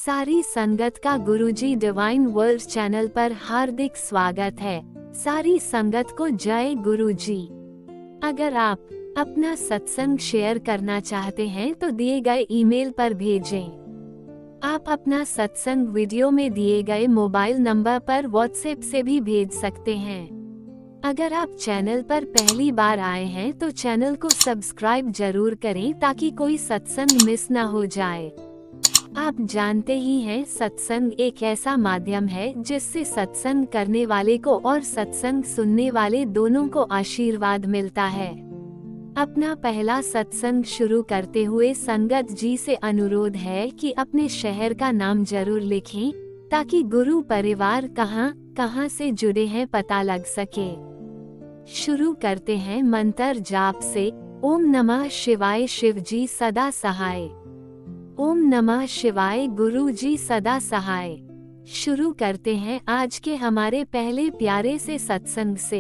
सारी संगत का गुरुजी डिवाइन वर्ल्ड चैनल पर हार्दिक स्वागत है। सारी संगत को जय गुरुजी। अगर आप अपना सत्संग शेयर करना चाहते हैं तो दिए गए ईमेल पर भेजें। आप अपना सत्संग वीडियो में दिए गए मोबाइल नंबर पर व्हाट्सएप से भी भेज सकते हैं। अगर आप चैनल पर पहली बार आए हैं तो चैनल को सब्सक्राइब जरूर करें ताकि कोई सत्संग मिस न हो जाए। आप जानते ही हैं, सत्संग एक ऐसा माध्यम है जिससे सत्संग करने वाले को और सत्संग सुनने वाले दोनों को आशीर्वाद मिलता है। अपना पहला सत्संग शुरू करते हुए संगत जी से अनुरोध है कि अपने शहर का नाम जरूर लिखें ताकि गुरु परिवार कहां से जुड़े हैं पता लग सके। शुरू करते हैं मंत्र जाप से। ओम नमः शिवाय, शिव जी सदा सहाय। ओम नमः शिवाय, गुरु जी सदा सहाय। शुरू करते हैं आज के हमारे पहले प्यारे से सत्संग से।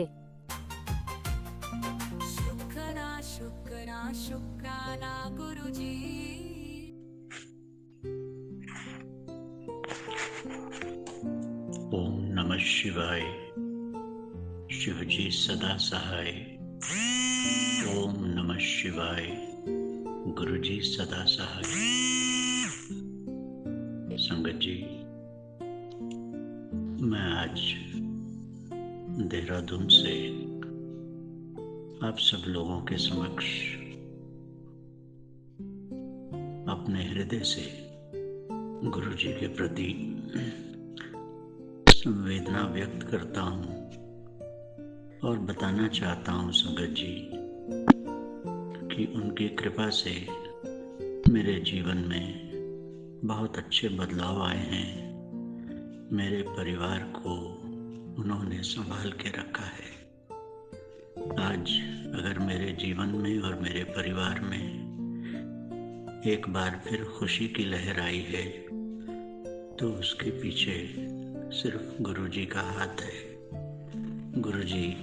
शुक्राना शुक्राना शुक्राना गुरुजी। ओम नमः शिवाय, शिवजी सदा सहाय। ओम नमः शिवाय, गुरुजी सदा सहाय। संगत जी, मैं आज देहरादून से आप सब लोगों के समक्ष अपने हृदय से गुरुजी के प्रति संवेदना व्यक्त करता हूँ और बताना चाहता हूँ संगत जी कि उनकी कृपा से मेरे जीवन में बहुत अच्छे बदलाव आए हैं। मेरे परिवार को उन्होंने संभाल के रखा है। आज अगर मेरे जीवन में और मेरे परिवार में एक बार फिर खुशी की लहर आई है तो उसके पीछे सिर्फ गुरुजी का हाथ है। गुरुजी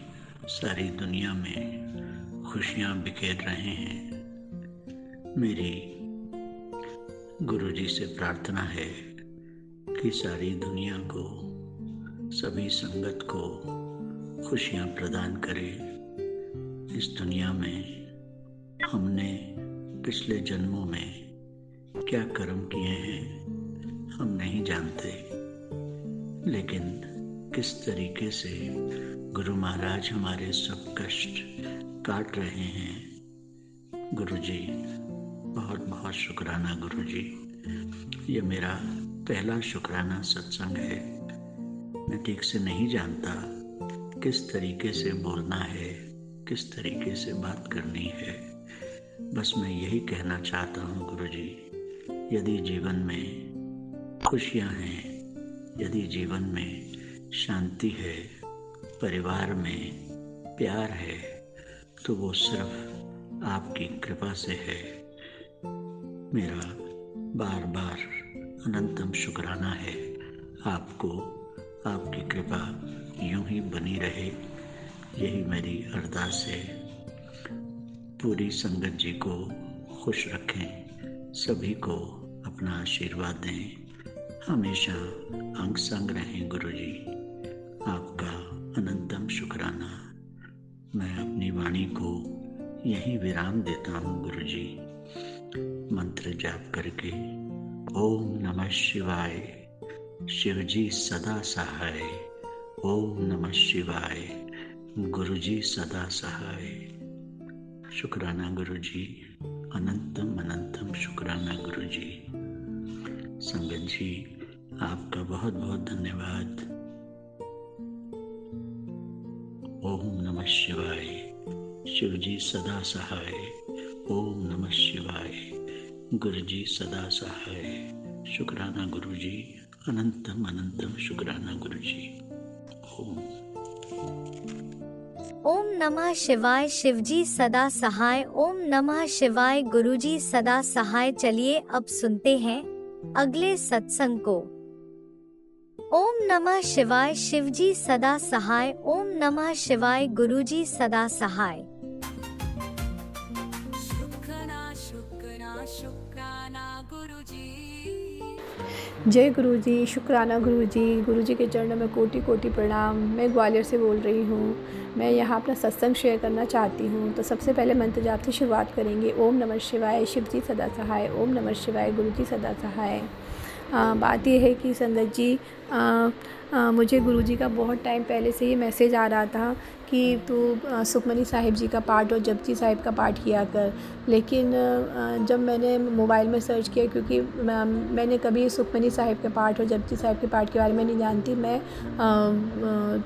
सारी दुनिया में खुशियाँ बिखेर रहे हैं। मेरी गुरुजी से प्रार्थना है कि सारी दुनिया को, सभी संगत को खुशियाँ प्रदान करे। इस दुनिया में हमने पिछले जन्मों में क्या कर्म किए हैं हम नहीं जानते, लेकिन किस तरीके से गुरु महाराज हमारे सब कष्ट काट रहे हैं। गुरुजी बहुत बहुत शुक्राना। गुरुजी, ये मेरा पहला शुक्राना सत्संग है। मैं ठीक से नहीं जानता किस तरीके से बोलना है, किस तरीके से बात करनी है। बस मैं यही कहना चाहता हूँ गुरुजी, यदि जीवन में खुशियाँ हैं, यदि जीवन में शांति है, परिवार में प्यार है, तो वो सिर्फ आपकी कृपा से है। मेरा बार बार अनंतम शुक्राना है आपको। आपकी कृपा यूं ही बनी रहे, यही मेरी अरदास है। पूरी संगत जी को खुश रखें, सभी को अपना आशीर्वाद दें, हमेशा अंग संग रहें। गुरुजी, आपका अनंतम शुक्राना। मैं अपनी वाणी को यहीं विराम देता हूँ गुरुजी, मंत्र जाप करके। ओम नमः शिवाय, शिवजी सदा सहाय। ओम नमः शिवाय, गुरुजी सदा सहाय। शुक्राना गुरुजी, अनंतम अनंतम शुक्राना गुरुजी। संगत जी, आपका बहुत बहुत धन्यवाद। ओम नमः शिवाय, शिवजी सदा सहाय। ओम नमः शिवाय, गुरुजी सदा सहाय। शुक्राना गुरुजी, अनंतम अनंतम शुक्राना गुरुजी। ओम नमः शिवाय, शिवजी सदा सहाय। ओम नमः शिवाय, गुरुजी सदा सहाय। चलिए अब सुनते हैं अगले सत्संग को। ओम नमः शिवाय, शिवजी सदा सहाय। ओम नमः शिवाय, गुरुजी सदा सहाय। शुक्राना शुक्राना शुक्राना गुरुजी। जय गुरुजी, शुक्राना गुरुजी। गुरुजी के चरणों में कोटि कोटि प्रणाम। मैं ग्वालियर से बोल रही हूँ। मैं यहाँ अपना सत्संग शेयर करना चाहती हूँ। तो सबसे पहले मंत्र जाप से शुरुआत करेंगे। ओम नमः शिवाय, शिव जी सदा सहाय। ओम नमः शिवाय, गुरु जी सदा सहाय। बात यह है कि संगत जी, मुझे गुरुजी का बहुत टाइम पहले से ही मैसेज आ रहा था कि तू सुखमनी साहिब जी का पाठ और जपजी साहिब का पाठ किया कर। लेकिन जब मैंने मोबाइल में सर्च किया, क्योंकि मैंने कभी सुखमनी साहिब के पाठ और जपजी साहिब के पाठ के बारे में नहीं जानती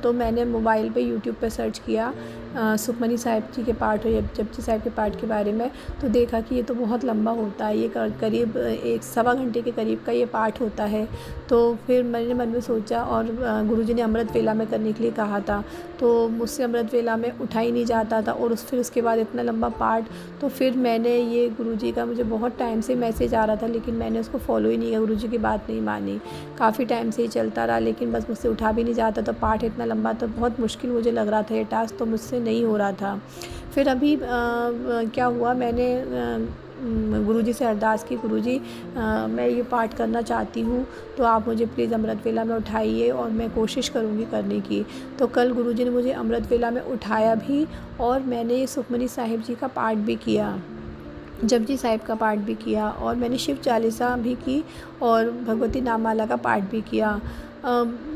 तो मैंने मोबाइल पे यूट्यूब पे सर्च किया सुखमनी साहिब जी के पाठ और जपजी साहिब के पाठ के बारे में। तो देखा कि ये तो बहुत लंबा होता है, ये करीब 1-1.25 घंटे के करीब का ये पाठ होता है। तो फिर मैंने मन में सोचा, और गुरुजी ने अमृत वेला में करने के लिए कहा था, तो मुझसे अमृत वेला में उठा ही नहीं जाता था, और फिर उसके बाद इतना लंबा पाठ। तो फिर मैंने ये गुरुजी का मुझे बहुत टाइम से मैसेज आ रहा था, लेकिन मैंने उसको फॉलो ही नहीं किया, गुरुजी की बात नहीं मानी। काफ़ी टाइम से ही चलता रहा, लेकिन बस मुझसे उठा भी नहीं जाता था। पाठ इतना लंबा, तो बहुत मुश्किल मुझे लग रहा था ये टास्क, तो मुझसे नहीं हो रहा था। फिर अभी क्या हुआ, मैंने गुरुजी से अरदास की, गुरुजी मैं ये पाठ करना चाहती हूँ, तो आप मुझे प्लीज़ अमृत वेला में उठाइए और मैं कोशिश करूँगी करने की। तो कल गुरुजी ने मुझे अमृत वेला में उठाया भी, और मैंने ये सुखमनी साहिब जी का पाठ भी किया, जपजी साहिब का पाठ भी किया, और मैंने शिव चालीसा भी की, और भगवती नाममाला का पाठ भी किया।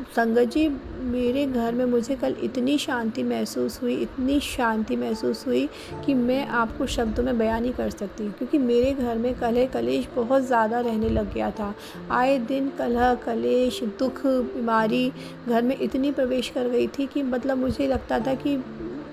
संगत जी, मेरे घर में मुझे कल इतनी शांति महसूस हुई, इतनी शांति महसूस हुई कि मैं आपको शब्दों में बयान नहीं कर सकती। क्योंकि मेरे घर में कलह कलेश बहुत ज़्यादा रहने लग गया था। आए दिन कलह कलेश, दुख, बीमारी घर में इतनी प्रवेश कर गई थी कि मतलब मुझे लगता था कि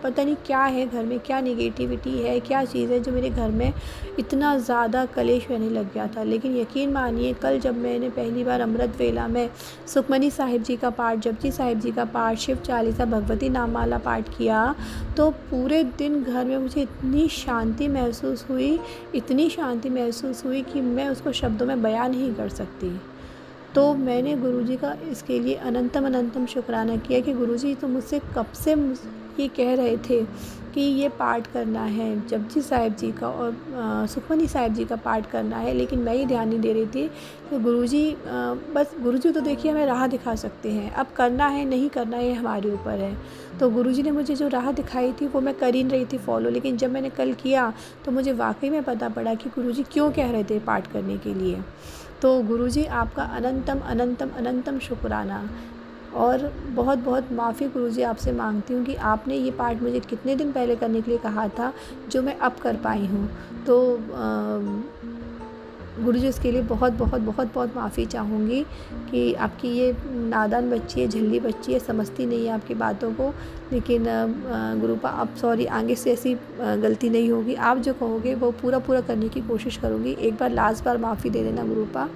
पता नहीं क्या है घर में, क्या नेगेटिविटी है, क्या चीज़ है जो मेरे घर में इतना ज़्यादा कलेश रहने लग गया था। लेकिन यकीन मानिए, कल जब मैंने पहली बार अमृत वेला में सुखमनी साहिब जी का पाठ, जपजी साहिब जी का पाठ, शिव चालीसा, भगवती नाममाला पाठ किया, तो पूरे दिन घर में मुझे इतनी शांति महसूस हुई, इतनी शांति महसूस हुई कि मैं उसको शब्दों में बयान नहीं कर सकती। तो मैंने गुरुजी का इसके लिए अनंतम अनंतम शुक्राना किया कि गुरुजी तो मुझसे कब से ये कह रहे थे कि ये पाठ करना है, जपजी साहिब जी का और सुखमनी साहिब जी का पाठ करना है, लेकिन मैं ही ध्यान नहीं दे रही थी। तो गुरुजी बस गुरुजी तो देखिए हमें राह दिखा सकते हैं, अब करना है नहीं करना है हमारे ऊपर है। तो गुरुजी ने मुझे जो राह दिखाई थी वो मैं कर ही नहीं रही थी फॉलो, लेकिन जब मैंने कल किया तो मुझे वाकई में पता पड़ा कि गुरुजी क्यों कह रहे थे पाठ करने के लिए। तो गुरुजी आपका अनंतम अनंतम अनंतम शुक्राना, और बहुत बहुत माफ़ी गुरुजी आपसे मांगती हूँ कि आपने ये पाठ मुझे कितने दिन पहले करने के लिए कहा था, जो मैं अब कर पाई हूँ। तो गुरुजी इसके लिए बहुत बहुत बहुत बहुत माफ़ी चाहूँगी कि आपकी ये नादान बच्ची है, झल्ली बच्ची है, समझती नहीं है आपकी बातों को। लेकिन गुरुपा अब सॉरी, आगे से ऐसी गलती नहीं होगी। आप जो कहोगे वो पूरा पूरा करने की कोशिश करूँगी। एक बार लास्ट बार माफ़ी दे देना गुरुपा।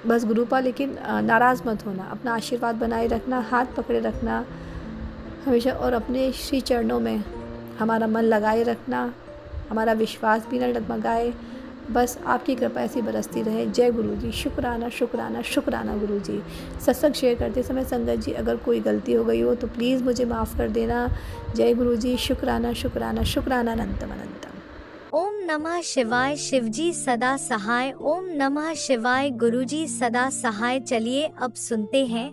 बस गुरुपा, लेकिन नाराज़ मत होना, अपना आशीर्वाद बनाए रखना, हाथ पकड़े रखना हमेशा, और अपने श्री चरणों में हमारा मन लगाए रखना, हमारा विश्वास भी न डगमगाए। बस आपकी कृपा ऐसी बरसती रहे। जय गुरुजी, शुक्राना शुक्राना शुक्राना गुरुजी। सत्संग शेयर करते समय संगत जी अगर कोई गलती हो गई हो तो प्लीज़ मुझे माफ़ कर देना। जय गुरुजी, शुक्राना शुक्राना शुक्राना अनंतम अनंतम। ओम नमः शिवाय, शिवजी सदा सहाय। ओम नमः शिवाय, गुरुजी सदा सहाय। चलिए अब सुनते हैं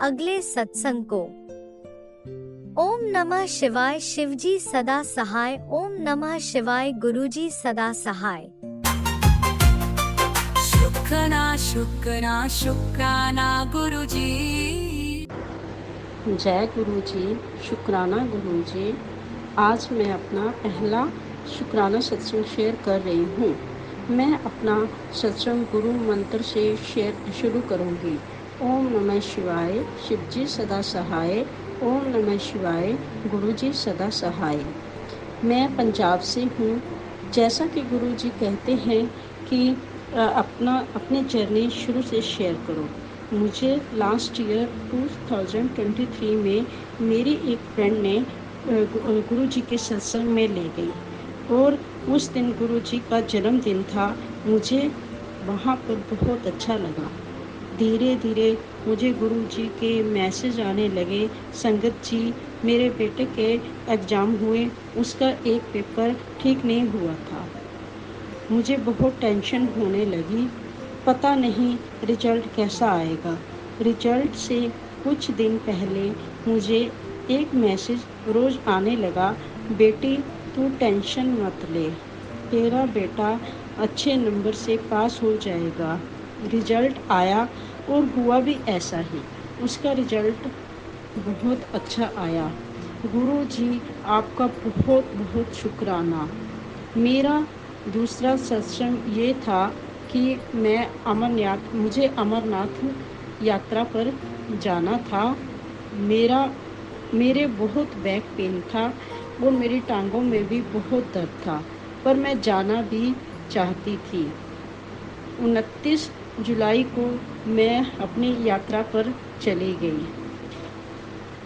अगले सत्संग को। ओम नमः शिवाय, शिवजी सदा सहाय। ओम नमः शिवाय, गुरुजी सदा सहाय। शुक्राना शुक्राना शुक्राना गुरुजी। जय गुरुजी, शुक्राना गुरुजी। आज मैं अपना पहला शुक्राना सत्संग शेयर कर रही हूँ। मैं अपना सत्संग गुरु मंत्र से शुरू करूँगी। ओम नमः शिवाय, शिवजी सदा सहाय। ओम नमः शिवाय, गुरुजी सदा सहाय। मैं पंजाब से हूँ। जैसा कि गुरुजी कहते हैं कि अपने जर्नी शुरू से शेयर करो। मुझे लास्ट ईयर 2023 में मेरी एक फ्रेंड ने गुरुजी के सत्संग में ले गई, और उस दिन गुरुजी का जन्मदिन था। मुझे वहाँ पर बहुत अच्छा लगा। धीरे धीरे मुझे गुरुजी के मैसेज आने लगे, संगत जी मेरे बेटे के एग्ज़ाम हुए, उसका एक पेपर ठीक नहीं हुआ था, मुझे बहुत टेंशन होने लगी। पता नहीं रिजल्ट कैसा आएगा। रिजल्ट से कुछ दिन पहले मुझे एक मैसेज रोज़ आने लगा, बेटी तू टेंशन मत ले, तेरा बेटा अच्छे नंबर से पास हो जाएगा। रिजल्ट आया और हुआ भी ऐसा ही। उसका रिजल्ट बहुत अच्छा आया। गुरु जी आपका बहुत बहुत शुक्राना। मेरा दूसरा सत्संग ये था कि मुझे अमरनाथ यात्रा पर जाना था। मेरे बहुत बैक पेन था और मेरी टांगों में भी बहुत दर्द था, पर मैं जाना भी चाहती थी। 29 जुलाई को मैं अपनी यात्रा पर चली गई।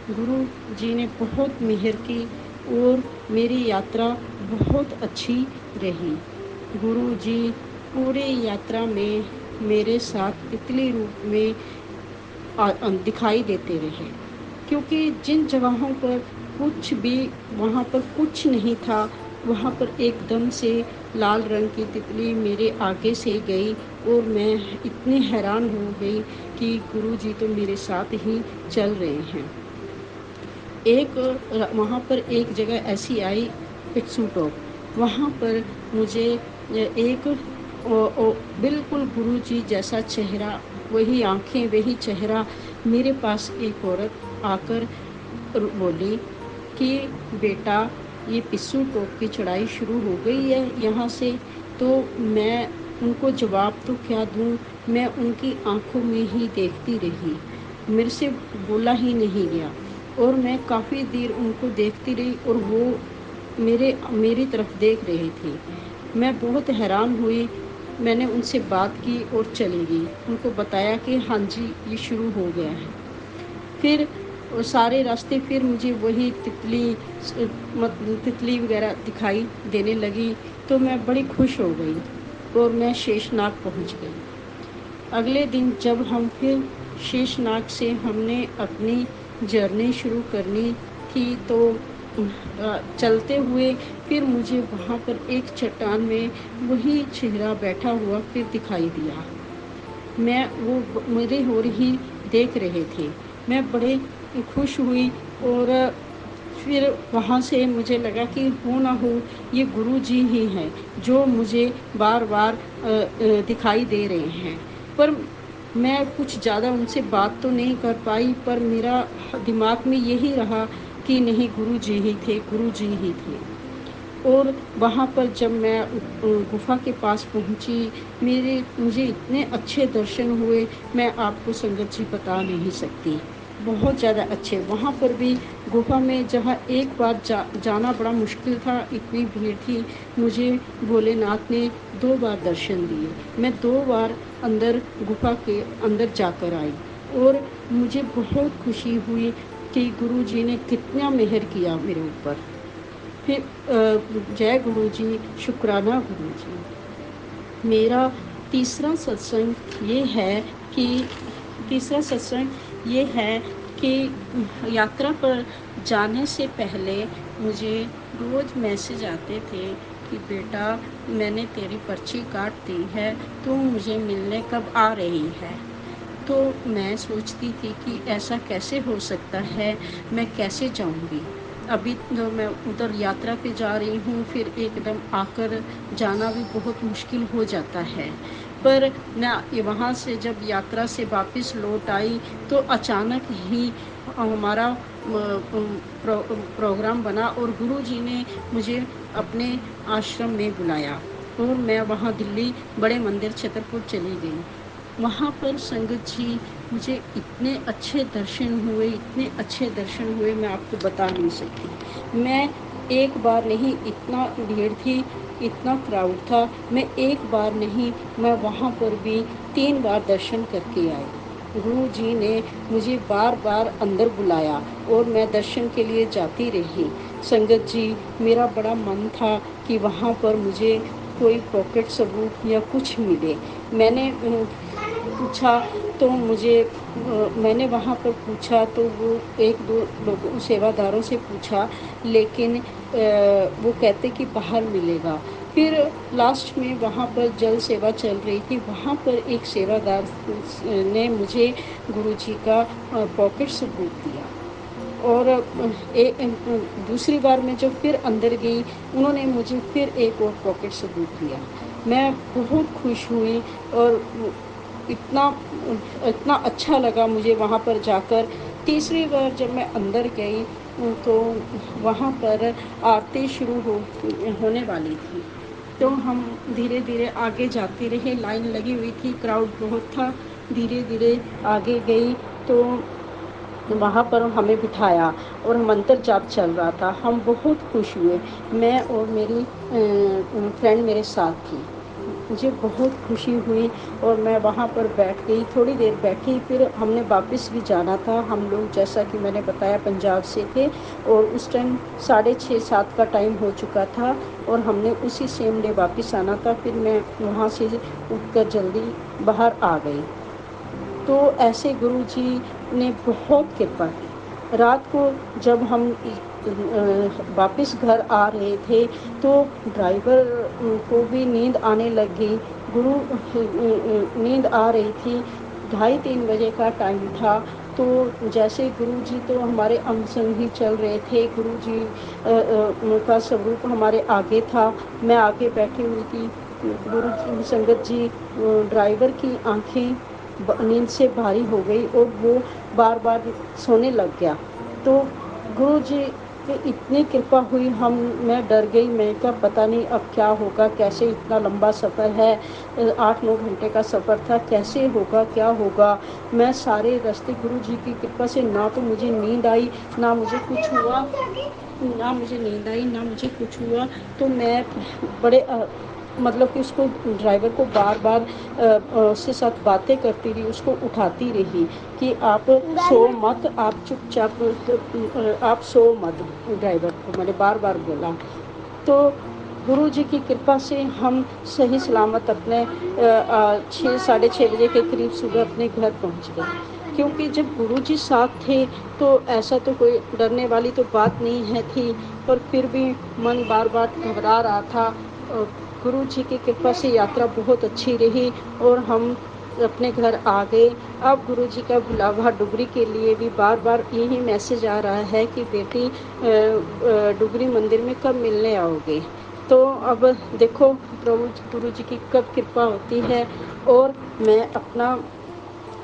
गुरु जी ने बहुत मेहर की और मेरी यात्रा बहुत अच्छी रही। गुरु जी पूरे यात्रा में मेरे साथ तितली रूप में दिखाई देते रहे, क्योंकि जिन जगहों पर वहाँ पर कुछ नहीं था, वहाँ पर एकदम से लाल रंग की तितली मेरे आगे से गई और मैं इतनी हैरान हो गई कि गुरु जी तो मेरे साथ ही चल रहे हैं। वहाँ पर एक जगह ऐसी आई, पिक्सूटो, वहाँ पर मुझे एक बिल्कुल गुरु जी जैसा चेहरा, वही आँखें, वही चेहरा, मेरे पास एक औरत आकर बोली कि बेटा ये पिस्सू टॉप की चढ़ाई शुरू हो गई है यहाँ से। तो मैं उनको जवाब तो क्या दूँ, मैं उनकी आँखों में ही देखती रही, मेरे से बोला ही नहीं गया और मैं काफ़ी देर उनको देखती रही और वो मेरी तरफ देख रहे थे। मैं बहुत हैरान हुई। मैंने उनसे बात की और चली गई, उनको बताया कि हाँ जी ये शुरू हो गया है। फिर सारे रास्ते फिर मुझे वही तितली वगैरह दिखाई देने लगी, तो मैं बड़ी खुश हो गई और मैं शेषनाग पहुंच गई। अगले दिन जब हम फिर शेषनाग से हमने अपनी जर्नी शुरू करनी थी, तो चलते हुए फिर मुझे वहाँ पर एक चट्टान में वही चेहरा बैठा हुआ फिर दिखाई दिया। वो मेरे हो रही देख रहे थे। मैं बड़े खुश हुई और फिर वहाँ से मुझे लगा कि हो ना हो ये गुरु जी ही हैं जो मुझे बार बार दिखाई दे रहे हैं। पर मैं कुछ ज़्यादा उनसे बात तो नहीं कर पाई, पर मेरा दिमाग में यही रहा कि नहीं गुरु जी ही थे, गुरु जी ही थे। और वहाँ पर जब मैं गुफ़ा के पास पहुँची, मुझे इतने अच्छे दर्शन हुए, मैं आपको संगत जी बता नहीं सकती, बहुत ज़्यादा अच्छे। वहाँ पर भी गुफ़ा में जहाँ एक बार जाना बड़ा मुश्किल था, इतनी भीड़ थी, मुझे भोलेनाथ ने 2 बार दर्शन दिए। मैं 2 बार अंदर गुफ़ा के अंदर जाकर आई और मुझे बहुत खुशी हुई कि गुरु जी ने कितना मेहर किया मेरे ऊपर। फिर जय गुरु जी, शुक्राना गुरु जी। मेरा तीसरा सत्संग ये है कि यात्रा पर जाने से पहले मुझे रोज़ मैसेज आते थे कि बेटा मैंने तेरी पर्ची काट दी है, तू मुझे मिलने कब आ रही है। तो मैं सोचती थी कि ऐसा कैसे हो सकता है, मैं कैसे जाऊंगी। अभी तो मैं उधर यात्रा पे जा रही हूँ, फिर एकदम आकर जाना भी बहुत मुश्किल हो जाता है। पर मैं वहाँ से जब यात्रा से वापस लौट आई तो अचानक ही हमारा प्रोग्राम बना और गुरु जी ने मुझे अपने आश्रम में बुलाया और मैं वहाँ दिल्ली बड़े मंदिर छतरपुर चली गई। वहाँ पर संगत जी मुझे इतने अच्छे दर्शन हुए, मैं आपको बता नहीं सकती। मैं एक बार नहीं, इतना भीड़ थी, इतना क्राउड था, मैं एक बार नहीं, मैं वहाँ पर भी 3 बार दर्शन करके आई। गुरु जी ने मुझे बार बार अंदर बुलाया और मैं दर्शन के लिए जाती रही। संगत जी मेरा बड़ा मन था कि वहाँ पर मुझे कोई पॉकेट सबूत या कुछ मिले। मैंने पूछा तो मैंने वहाँ पर पूछा तो वो 1-2 लोगों सेवादारों से पूछा, लेकिन वो कहते कि बाहर मिलेगा। फिर लास्ट में वहाँ पर जल सेवा चल रही थी, वहाँ पर एक सेवादार ने मुझे गुरुजी का पॉकेट सबूत दिया। और दूसरी बार मैं जब फिर अंदर गई, उन्होंने मुझे फिर एक और पॉकेट सबूत दिया। मैं बहुत खुश हुई और इतना इतना अच्छा लगा मुझे वहाँ पर जाकर। तीसरी बार जब मैं अंदर गई तो वहाँ पर आरती शुरू होने वाली थी, तो हम धीरे धीरे आगे जाते रहे। लाइन लगी हुई थी, क्राउड बहुत था। धीरे धीरे आगे गई तो वहाँ पर हमें बिठाया और मंत्र जाप चल रहा था। हम बहुत खुश हुए, मैं और मेरी फ्रेंड मेरे साथ थी। मुझे बहुत खुशी हुई और मैं वहाँ पर बैठ गई, थोड़ी देर बैठी। फिर हमने वापस भी जाना था। हम लोग, जैसा कि मैंने बताया, पंजाब से थे और उस टाइम 6:30-7 का टाइम हो चुका था और हमने उसी सेम डे वापस आना था। फिर मैं वहाँ से उठकर जल्दी बाहर आ गई। तो ऐसे गुरुजी ने बहुत कृपा की। रात को जब हम वापस घर आ रहे थे तो ड्राइवर को भी नींद आने लग गई। नींद आ रही थी। 2:30-3 बजे का टाइम था। तो जैसे गुरुजी तो हमारे अंग संग ही चल रहे थे। गुरुजी का स्वरूप हमारे आगे था, मैं आगे बैठी हुई थी। गुरुजी, संगत जी, ड्राइवर की आंखें नींद से भारी हो गई और वो बार बार सोने लग गया। तो गुरुजी की इतनी कृपा हुई, मैं डर गई। मैं क्या, पता नहीं अब क्या होगा, कैसे, इतना लंबा सफ़र है, 8-9 घंटे का सफ़र था, कैसे होगा, क्या होगा। मैं सारे रास्ते गुरुजी की कृपा से, ना तो मुझे नींद आई, ना मुझे कुछ हुआ, तो मैं बड़े मतलब कि उसको, ड्राइवर को बार बार उसके साथ बातें करती रही, उसको उठाती रही कि आप सो मत, आप चुपचाप, आप सो मत। ड्राइवर को मैंने बार बार बोला। तो गुरुजी की कृपा से हम सही सलामत अपने 6-6:30 बजे के करीब सुबह अपने घर पहुंच गए। क्योंकि जब गुरुजी साथ थे तो ऐसा तो कोई डरने वाली तो बात नहीं है थी, पर फिर भी मन बार बार घबरा रहा था। गुरुजी की कृपा से यात्रा बहुत अच्छी रही और हम अपने घर आ गए। अब गुरुजी का बुलावा डुगरी के लिए भी बार बार यही मैसेज आ रहा है कि बेटी डुगरी मंदिर में कब मिलने आओगे। तो अब देखो प्रभु गुरुजी की कब कृपा होती है। और मैं अपना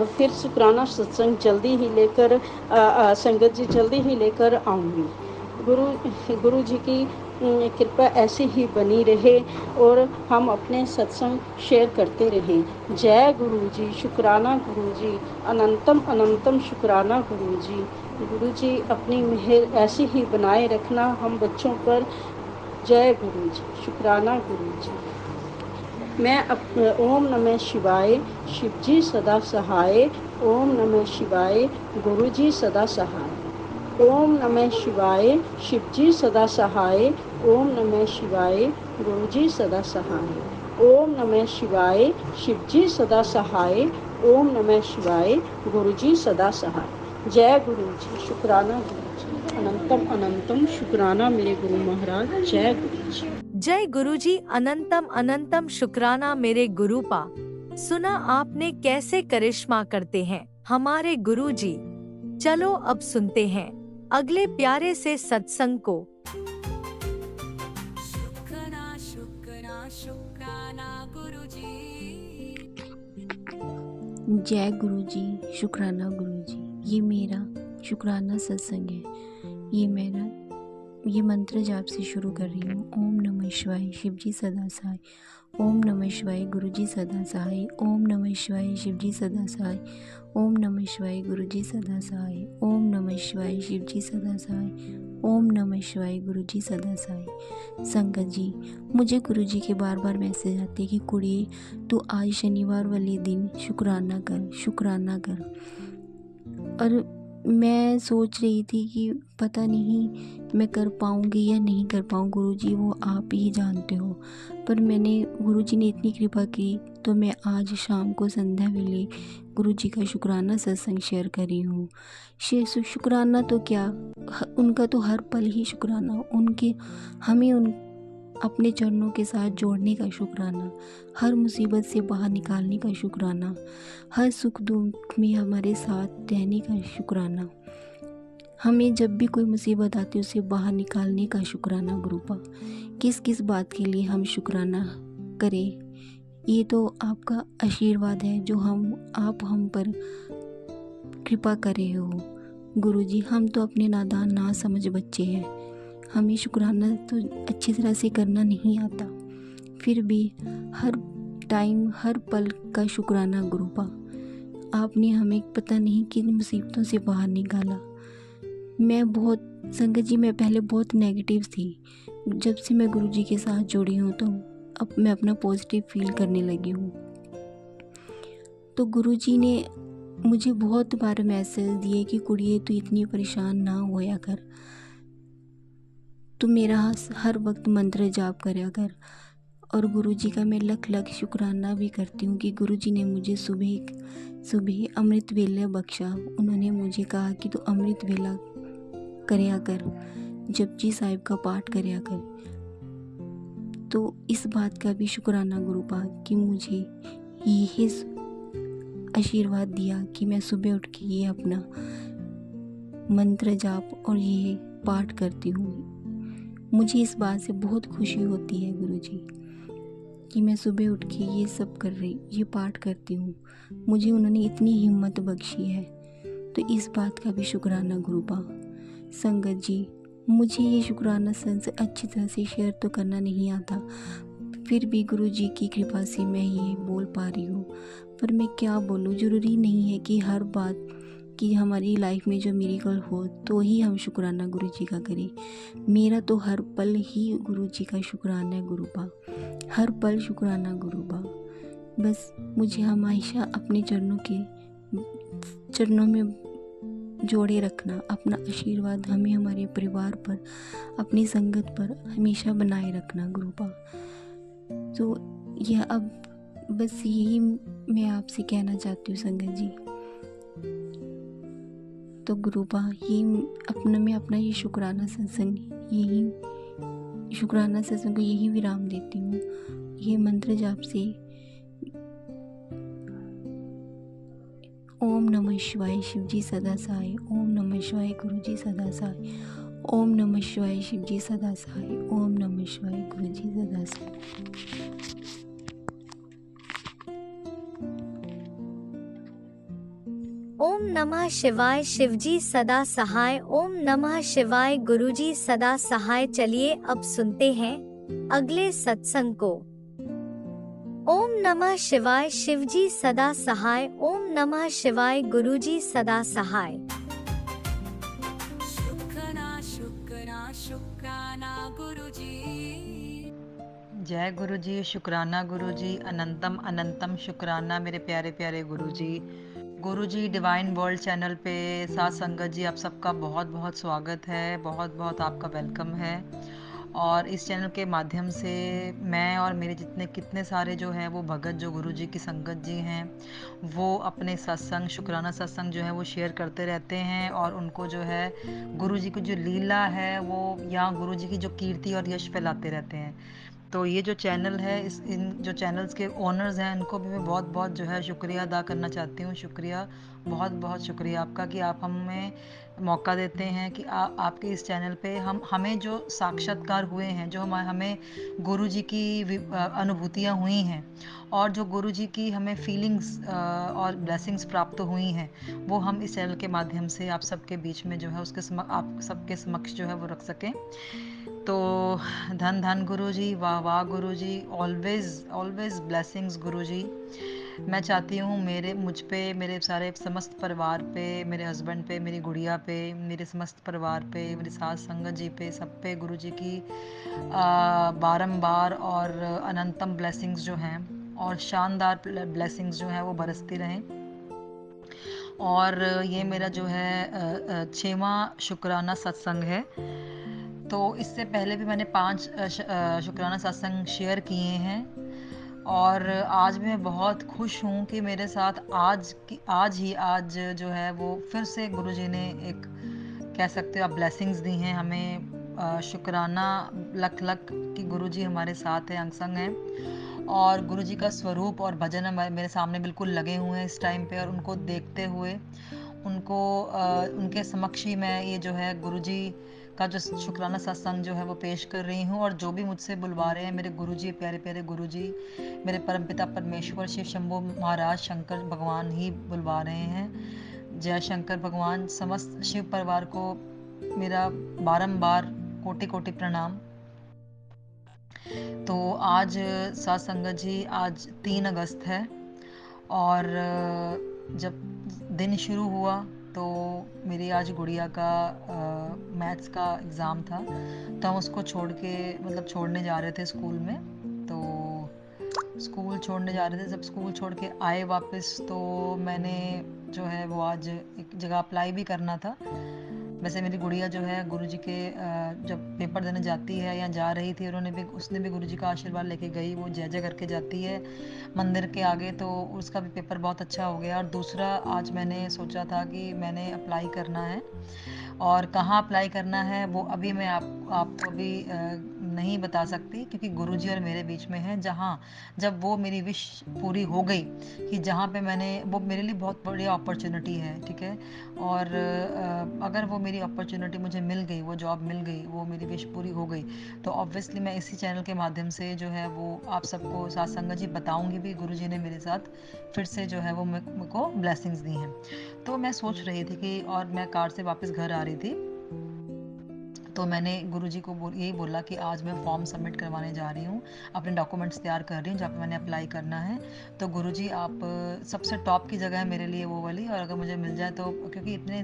फिर शुक्राना सत्संग जल्दी ही लेकर, संगत जी, जल्दी ही लेकर आऊँगी। गुरु जी की कृपा ऐसे ही बनी रहे और हम अपने सत्संग शेयर करते रहें। जय गुरु जी, शुक्राना गुरु जी, अनंतम अनंतम शुक्राना गुरु जी। गुरु जी अपनी मेहर ऐसे ही बनाए रखना हम बच्चों पर। जय गुरु जी, शुक्राना गुरु जी। मैं ओम नमः शिवाय, शिव जी सदा सहाय। ओम नमः शिवाय, गुरु जी सदा सहाय। ओम नमः शिवाय, शिव जी सदा सहाय। ओम नमः शिवाय, गुरु जी सदा सहाय। ओम नमः शिवाय, शिव जी सदा सहाय। ओम नमः शिवाय, गुरु जी सदा सहाय। जय गुरु जी, शुक्राना गुरु जी, अनंतम अनंतम शुक्राना मेरे गुरु महाराज। जय गुरु जी। जय गुरुजी, अनंतम अनंतम शुक्राना मेरे गुरुपा। सुना आपने कैसे करिश्मा करते हैं हमारे गुरुजी। चलो अब सुनते हैं अगले प्यारे से सत्संग को। शुक्राना शुक्राना शुक्राना गुरुजी। जय गुरु जी, शुक्राना गुरु जी। ये मेरा शुक्राना सत्संग है। ये मंत्र जाप से शुरू कर रही हूँ। ओम नमः शिवाय, शिव जी सदा सहाय। ओम नमः शिवाय, गुरु जी सदा सहाय। ओम नमः शिवाय, शिव जी सदा सहाय। ओम नमः शिवाय, गुरु जी सदा सहाय। ओम नमः शिवाय, शिव जी सदा सहाय। ओम नमः शिवाय, गुरु जी सदा सहाय। संगत जी, मुझे गुरु जी के बार बार मैसेज आते कि कुड़ी तू आज शनिवार वाले दिन शुक्राना कर। और मैं सोच रही थी कि पता नहीं मैं कर पाऊँगी या नहीं कर पाऊँ। गुरुजी वो आप ही जानते हो। पर गुरुजी ने इतनी कृपा की तो मैं आज शाम को संध्या वेले गुरुजी का शुक्राना सत्संग शेयर कर रही हूँ। शुक्राना तो क्या, उनका तो हर पल ही शुक्राना। अपने चरणों के साथ जोड़ने का शुक्राना, हर मुसीबत से बाहर निकालने का शुक्राना, हर सुख दुख में हमारे साथ रहने का शुक्राना, हमें जब भी कोई मुसीबत आती है उसे बाहर निकालने का शुक्राना गुरुपा। किस किस बात के लिए हम शुक्राना करें, ये तो आपका आशीर्वाद है जो आप हम पर कृपा करे हो गुरुजी। हम तो अपने नादान ना समझ बच्चे हैं, हमें शुक्राना तो अच्छी तरह से करना नहीं आता, फिर भी हर टाइम हर पल का शुक्राना गुरुपा। आपने हमें पता नहीं किन मुसीबतों से बाहर निकाला। मैं पहले बहुत नेगेटिव थी, जब से मैं गुरुजी के साथ जुड़ी हूँ तो अब मैं अपना पॉजिटिव फील करने लगी हूँ। तो गुरुजी ने मुझे बहुत बार मैसेज दिए कि कुड़िए तू इतनी परेशान ना होया कर, तू मेरा हर वक्त मंत्र जाप करया कर। और गुरुजी का मैं लख लख शुक्राना भी करती हूँ कि गुरुजी ने मुझे सुबह अमृत वेला बख्शा। उन्होंने मुझे कहा कि तू अमृत वेला करया कर, जपजी साहिब का पाठ करया कर। तो इस बात का भी शुक्राना गुरुपा कि मुझे यही आशीर्वाद दिया कि मैं सुबह उठ के ये अपना मंत्र जाप और ये पाठ करती हूँ। मुझे इस बात से बहुत खुशी होती है गुरुजी कि मैं सुबह उठ के ये पाठ करती हूँ। मुझे उन्होंने इतनी हिम्मत बख्शी है, तो इस बात का भी शुक्राना गुरुपा। संगत जी, मुझे ये शुक्राना संस अच्छी तरह से शेयर तो करना नहीं आता, फिर भी गुरुजी की कृपा से मैं ये बोल पा रही हूँ। पर मैं क्या बोलूँ, ज़रूरी नहीं है कि हर बात कि हमारी लाइफ में जो मिरेकल हो तो ही हम शुक्राना गुरुजी का करें। मेरा तो हर पल ही गुरुजी का शुक्राना है गुरुपा, हर पल शुक्राना गुरुपा। बस मुझे हमेशा अपने चरणों में जोड़े रखना, अपना आशीर्वाद हमें हमारे परिवार पर, अपनी संगत पर हमेशा बनाए रखना गुरुपा। तो यह अब बस यही मैं आपसे कहना चाहती हूँ संगत जी। तो गुरुपा मैं अपना ये शुक्राना सत्संग को यही विराम देती हूँ। ये मंत्र जाप से ओम नमः शिवाय शिवजी सदा सहाय, ओम नमः शिवाय गुरुजी सदा सहाय, ओम नमः शिवाय शिवजी सदा सहाय, ओम नमः शिवाय गुरुजी सदा सहाय। ओम नमः शिवाय शिवजी सदा सहाय, ओम नमः शिवाय गुरुजी सदा सहाय। चलिए अब सुनते हैं अगले सत्संग को। ओम नमः शिवाय शिवजी सदा सहाय, ओम नमः शिवाय गुरुजी सदा सहाय। शुक्राना गुरुजी। जय गुरुजी, शुक्राना गुरुजी, अनंतम अनंतम शुक्राना मेरे प्यारे प्यारे गुरुजी डिवाइन वर्ल्ड चैनल पे साथ संगत जी, आप सबका बहुत बहुत स्वागत है, बहुत बहुत आपका वेलकम है। और इस चैनल के माध्यम से मैं और मेरे कितने सारे जो हैं वो भगत जो गुरुजी की संगत जी हैं, वो अपने सत्संग शुक्राना सत्संग जो है वो शेयर करते रहते हैं। और उनको जो है गुरुजी की जो लीला है वो या गुरुजी की जो कीर्ति और यश फैलाते रहते हैं। तो ये जो चैनल है, इन जो चैनल्स के ओनर्स हैं, इनको भी मैं बहुत बहुत जो है शुक्रिया अदा करना चाहती हूँ। शुक्रिया, बहुत बहुत शुक्रिया आपका कि आप हमें मौका देते हैं कि आपके इस चैनल पे हमें जो साक्षात्कार हुए हैं, जो हमें गुरुजी की अनुभूतियाँ हुई हैं और जो गुरुजी की हमें फीलिंग्स और ब्लेसिंग्स प्राप्त हुई हैं, वो हम इस चैनल के माध्यम से आप सबके बीच में जो है आप सबके समक्ष जो है वो रख सकें। तो धन धन गुरुजी, वाह वाह गुरुजी, ऑलवेज ब्लेसिंग्स गुरुजी। मैं चाहती हूँ मुझ पे, मेरे सारे समस्त परिवार पे, मेरे हस्बैंड पे, मेरी गुड़िया पे, मेरे समस्त परिवार पे, मेरी सास संगत जी पे, सब पे गुरुजी की बारंबार और अनंतम ब्लेसिंग्स जो हैं और शानदार ब्लेसिंग्स जो हैं वो बरसती रहें। और ये मेरा जो है 6वां शुक्राना सत्संग है। तो इससे पहले भी मैंने 5 शुक्राना सत्संग शेयर किए हैं और आज मैं बहुत खुश हूँ कि मेरे साथ आज जो है वो फिर से गुरुजी ने एक, कह सकते हो आप, ब्लेसिंग्स दी हैं हमें शुक्राना लख लख कि गुरुजी हमारे साथ हैं, अंग संग हैं और गुरुजी का स्वरूप और भजन मेरे सामने बिल्कुल लगे हुए हैं इस टाइम पे। और उनको देखते हुए उनके समक्ष ही मैं ये जो है गुरुजी का जो शुक्राना सत्संग जो है वो पेश कर रही हूँ। और जो भी मुझसे बुलवा रहे हैं मेरे गुरुजी, प्यारे प्यारे गुरुजी, मेरे परमपिता परमेश्वर शिव शंभू महाराज शंकर भगवान ही बुलवा रहे हैं। जय शंकर भगवान। समस्त शिव परिवार को मेरा बारंबार कोटि कोटि प्रणाम। तो आज साथ संगत जी, आज 3 अगस्त है और जब दिन शुरू हुआ तो मेरी आज गुड़िया का मैथ्स का एग्ज़ाम था, तो हम उसको छोड़ने जा रहे थे स्कूल में। तो स्कूल छोड़ने जा रहे थे, जब स्कूल छोड़ के आए वापस तो मैंने जो है वो आज एक जगह अप्लाई भी करना था। वैसे मेरी गुड़िया जो है गुरुजी के जब पेपर देने जाती है या जा रही थी, उसने भी गुरुजी का आशीर्वाद लेके गई, वो जय जय करके जाती है मंदिर के आगे, तो उसका भी पेपर बहुत अच्छा हो गया। और दूसरा, आज मैंने सोचा था कि मैंने अप्लाई करना है और कहाँ अप्लाई करना है वो अभी मैं आपको अभी नहीं बता सकती, क्योंकि गुरुजी और मेरे बीच में है। जब वो मेरी विश पूरी हो गई कि जहाँ पे वो मेरे लिए बहुत बड़ी अपॉर्चुनिटी है, ठीक है। और अगर वो मेरी अपॉर्चुनिटी मुझे मिल गई, वो जॉब मिल गई, वो मेरी विश पूरी हो गई, तो ऑब्वियसली मैं इसी चैनल के माध्यम से जो है वो आप सबको साथ संगत जी बताऊंगी भी गुरुजी ने मेरे साथ फिर से जो है वो मेरे को ब्लेसिंग्स दी हैं। तो मैं सोच रही थी कि, और मैं कार से वापस घर आ रही थी, तो मैंने गुरुजी को यही बोला कि आज मैं फॉर्म सबमिट करवाने जा रही हूँ, अपने डॉक्यूमेंट्स तैयार कर रही हूँ जहाँ पे मैंने अप्लाई करना है। तो गुरुजी, आप सबसे टॉप की जगह है मेरे लिए वो वाली, और अगर मुझे मिल जाए तो, क्योंकि इतने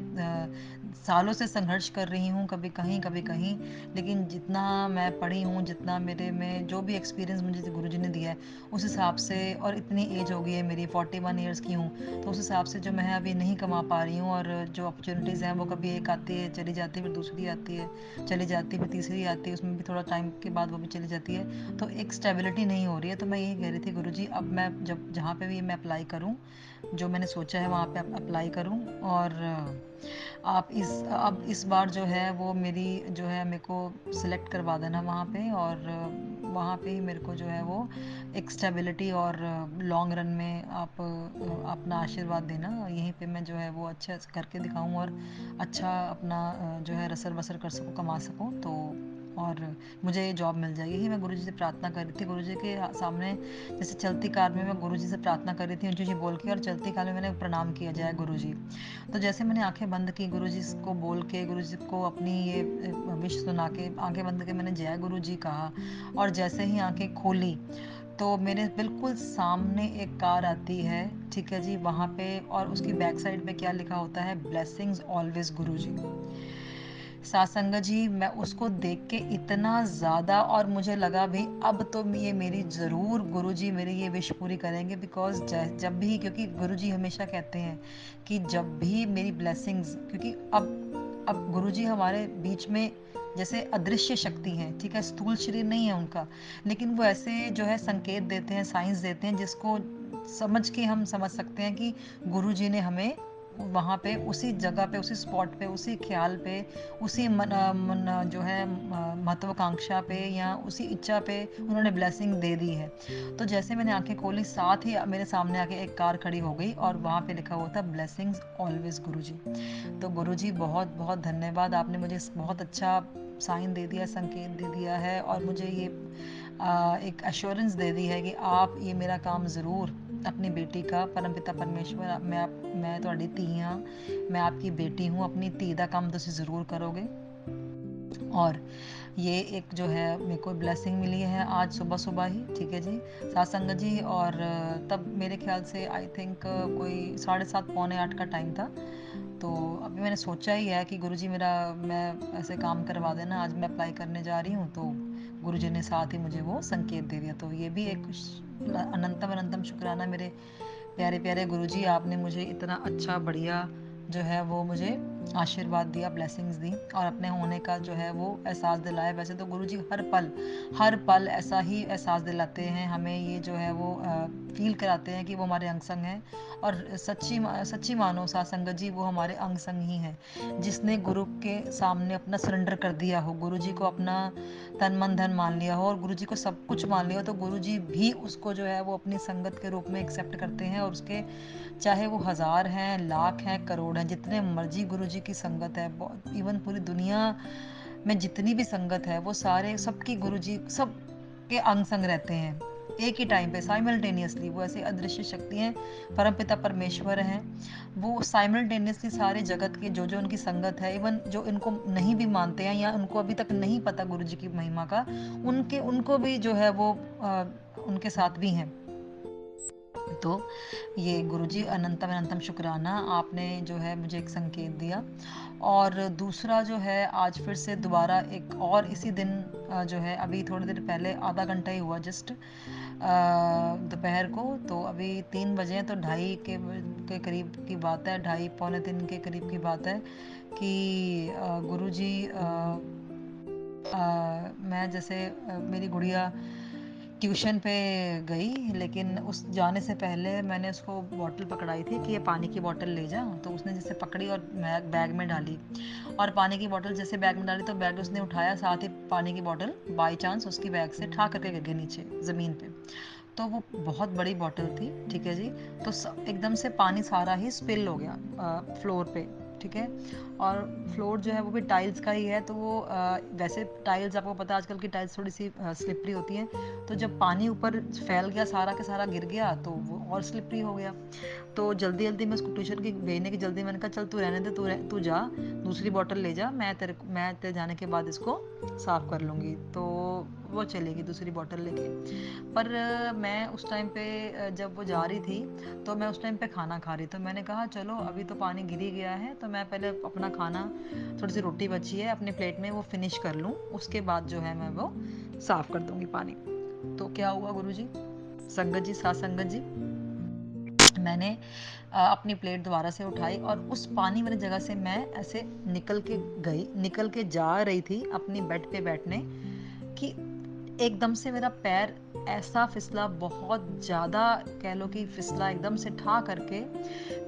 सालों से संघर्ष कर रही हूँ, कभी कहीं, लेकिन जितना मैं पढ़ी हूँ, जितना मेरे में जो भी एक्सपीरियंस मुझे गुरुजी ने दिया है उस हिसाब से, और इतनी एज हो गई है मेरी, 41 ईयर्स की हूँ, तो उस हिसाब से जो मैं अभी नहीं कमा पा रही हूँ, और जो अपॉर्चुनिटीज़ हैं वो कभी एक आती है चली जाती है, फिर दूसरी आती है चली जाती है, फिर तीसरी आती है, उसमें भी थोड़ा टाइम के बाद वो भी चली जाती है, तो एक स्टेबिलिटी नहीं हो रही है। तो मैं यही कह रही थी गुरुजी, अब मैं जहाँ पे भी मैं अप्लाई करूँ, जो मैंने सोचा है वहाँ पे अप्लाई करूँ, और अब इस बार जो है वो मेरी जो है मेरे को सिलेक्ट करवा देना वहाँ पे, और वहाँ पे ही मेरे को जो है वो एक स्टेबिलिटी और लॉन्ग रन में आप अपना आशीर्वाद देना, यहीं पे मैं जो है वो अच्छा करके दिखाऊं और अच्छा अपना जो है रसर बसर कर सकूं, कमा सकूं, तो और मुझे ये जॉब मिल जाएगी। यही मैं गुरुजी से प्रार्थना कर रही थी, गुरुजी के सामने जैसे चलती कार में मैं गुरुजी से प्रार्थना कर रही थी ऊँची ऊँची बोल के, और चलती कार में मैंने प्रणाम किया, जय गुरुजी। तो जैसे मैंने आंखें बंद की, गुरुजी को बोल के, गुरुजी को अपनी ये विश सुना के आंखें बंद के मैंने जय गुरुजी कहा, और जैसे ही आंखें खोली तो मेरे बिल्कुल सामने एक कार आती है, ठीक है जी, वहाँ पे, और उसकी बैक साइड पे क्या लिखा होता है, ब्लेसिंग्स ऑलवेज गुरुजी। सासंगा जी, मैं उसको देख के इतना ज़्यादा, और मुझे लगा भी अब तो ये मेरी ज़रूर गुरुजी मेरी ये विश पूरी करेंगे, बिकॉज जब भी, क्योंकि गुरुजी हमेशा कहते हैं कि जब भी मेरी ब्लेसिंग्स, क्योंकि अब गुरुजी हमारे बीच में जैसे अदृश्य शक्ति हैं, ठीक है, स्थूल शरीर नहीं है उनका, लेकिन वो ऐसे जो है संकेत देते हैं, साइंस देते हैं, जिसको समझ के हम समझ सकते हैं कि गुरुजी ने हमें वहाँ पे उसी जगह पे, उसी स्पॉट पे, उसी ख्याल पे, उसी मन जो है महत्वाकांक्षा पे, या उसी इच्छा पे उन्होंने ब्लेसिंग दे दी है। तो जैसे मैंने आंखें खोली, साथ ही मेरे सामने आके एक कार खड़ी हो गई और वहाँ पे लिखा हुआ था ब्लेसिंग्स ऑलवेज गुरुजी। तो गुरुजी बहुत बहुत धन्यवाद, आपने मुझे बहुत अच्छा साइन दे दिया, संकेत दे दिया है, और मुझे ये एक एश्योरेंस दे दी है कि आप ये मेरा काम ज़रूर अपनी बेटी का, परमपिता परमेश्वर, मैं ਤੁਹਾਡੀ ਧੀ ਹਾਂ, मैं आपकी बेटी हूँ, अपनी ਧੀ ਦਾ काम ਤੁਸੀਂ ज़रूर करोगे। और ये एक जो है मेरे को ब्लेसिंग मिली है आज सुबह सुबह ही, ठीक है जी साथ संगत जी। और तब मेरे ख्याल से आई थिंक कोई 7:30 पौने 8 का टाइम था। तो अभी मैंने सोचा ही है कि गुरुजी मैं ऐसे काम करवा देना, आज मैं अप्लाई करने जा रही हूँ, तो गुरुजी ने साथ ही मुझे वो संकेत दे दिया। तो ये भी एक अनंतम अनंतम शुक्राना मेरे प्यारे प्यारे गुरुजी, आपने मुझे इतना अच्छा बढ़िया जो है वो मुझे आशीर्वाद दिया, ब्लेसिंग्स दी और अपने होने का जो है वो एहसास दिलाया। वैसे तो गुरुजी हर पल ऐसा ही एहसास दिलाते हैं हमें, ये जो है वो फील कराते हैं कि वो हमारे अंग संग हैं। और सच्ची मानो साथ संगत जी, वो हमारे अंग संग ही हैं। जिसने गुरु के सामने अपना सरेंडर कर दिया हो, गुरुजी को अपना तन मन धन मान लिया हो और गुरुजी को सब कुछ मान लिया हो, तो गुरुजी भी उसको जो है वो अपनी संगत के रूप में एक्सेप्ट करते हैं। और उसके चाहे वो 1000 हैं, लाख हैं, करोड़ हैं, जितने मर्जी गुरुजी की संगत है, इवन पूरी दुनिया में जितनी भी संगत है, वो सारे सबकी गुरुजी सब के अंग संग रहते हैं एक ही टाइम पे, साइमल्टेनियसली। वो ऐसी अदृश्य शक्ति हैं, परमपिता परमेश्वर हैं, वो साइमल्टेनियसली सारे जगत के जो जो उनकी संगत है, इवन जो इनको नहीं भी मानते हैं या उनको अभी तक नहीं पता गुरुजी की महिमा का, उनको भी जो है वो उनके साथ भी हैं। तो ये गुरुजी अनंतम अनंतम शुक्राना, आपने जो है मुझे एक संकेत दिया। और दूसरा जो है, आज फिर से दोबारा एक और इसी दिन जो है, अभी थोड़ी देर पहले, आधा घंटा ही हुआ जस्ट दोपहर को, तो अभी 3 बजे हैं, तो 2:30 के करीब की बात है, 2:30 पौने 3 के करीब की बात है कि गुरुजी मैं जैसे मेरी गुड़िया ट्यूशन पे गई, लेकिन उस जाने से पहले मैंने उसको बॉटल पकड़ाई थी कि ये पानी की बॉटल ले जा। तो उसने जैसे पकड़ी और बैग में डाली, और पानी की बॉटल जैसे बैग में डाली तो बैग उसने उठाया, साथ ही पानी की बॉटल बाय चांस उसकी बैग से ठा करके गिर गई नीचे ज़मीन पे। तो वो बहुत बड़ी बॉटल थी, ठीक है जी। तो एकदम से पानी सारा ही स्पिल हो गया फ्लोर पे, ठीक है। और फ्लोर जो है वो भी टाइल्स का ही है, तो वो वैसे टाइल्स आपको पता है आजकल की टाइल्स थोड़ी सी स्लिपरी होती हैं, तो जब पानी ऊपर फैल गया सारा के सारा गिर गया तो वो और स्लिपरी हो गया। तो जल्दी जल्दी मैं उसको ट्यूशन की भेजने की जल्दी, मैंने कहा चल तू रहने दे, तू जा दूसरी बॉटल ले जा, मैं तेरे जाने के बाद इसको साफ़ कर लूँगी। तो वो चलेगी दूसरी बॉटल लेके। पर मैं उस टाइम पे जब वो जा रही थी, तो मैं उस टाइम पे खाना खा रही, तो मैंने कहा चलो अभी तो पानी गिर ही गया है, तो मैं पहले अपना खाना, थोड़ी सी रोटी बची है अपनी प्लेट में, वो फिनिश कर लूँ, उसके बाद जो है मैं वो साफ़ कर दूँगी पानी। तो क्या हुआ गुरुजी, संगत जी, साथ संगत जी, मैंने अपनी प्लेट दोबारा से उठाई और उस पानी वाली जगह से मैं ऐसे निकल के जा रही थी अपनी बेड पे बैठने, कि एकदम से मेरा पैर ऐसा फिसला, बहुत ज़्यादा कह लो कि फिसला, एकदम से ठा करके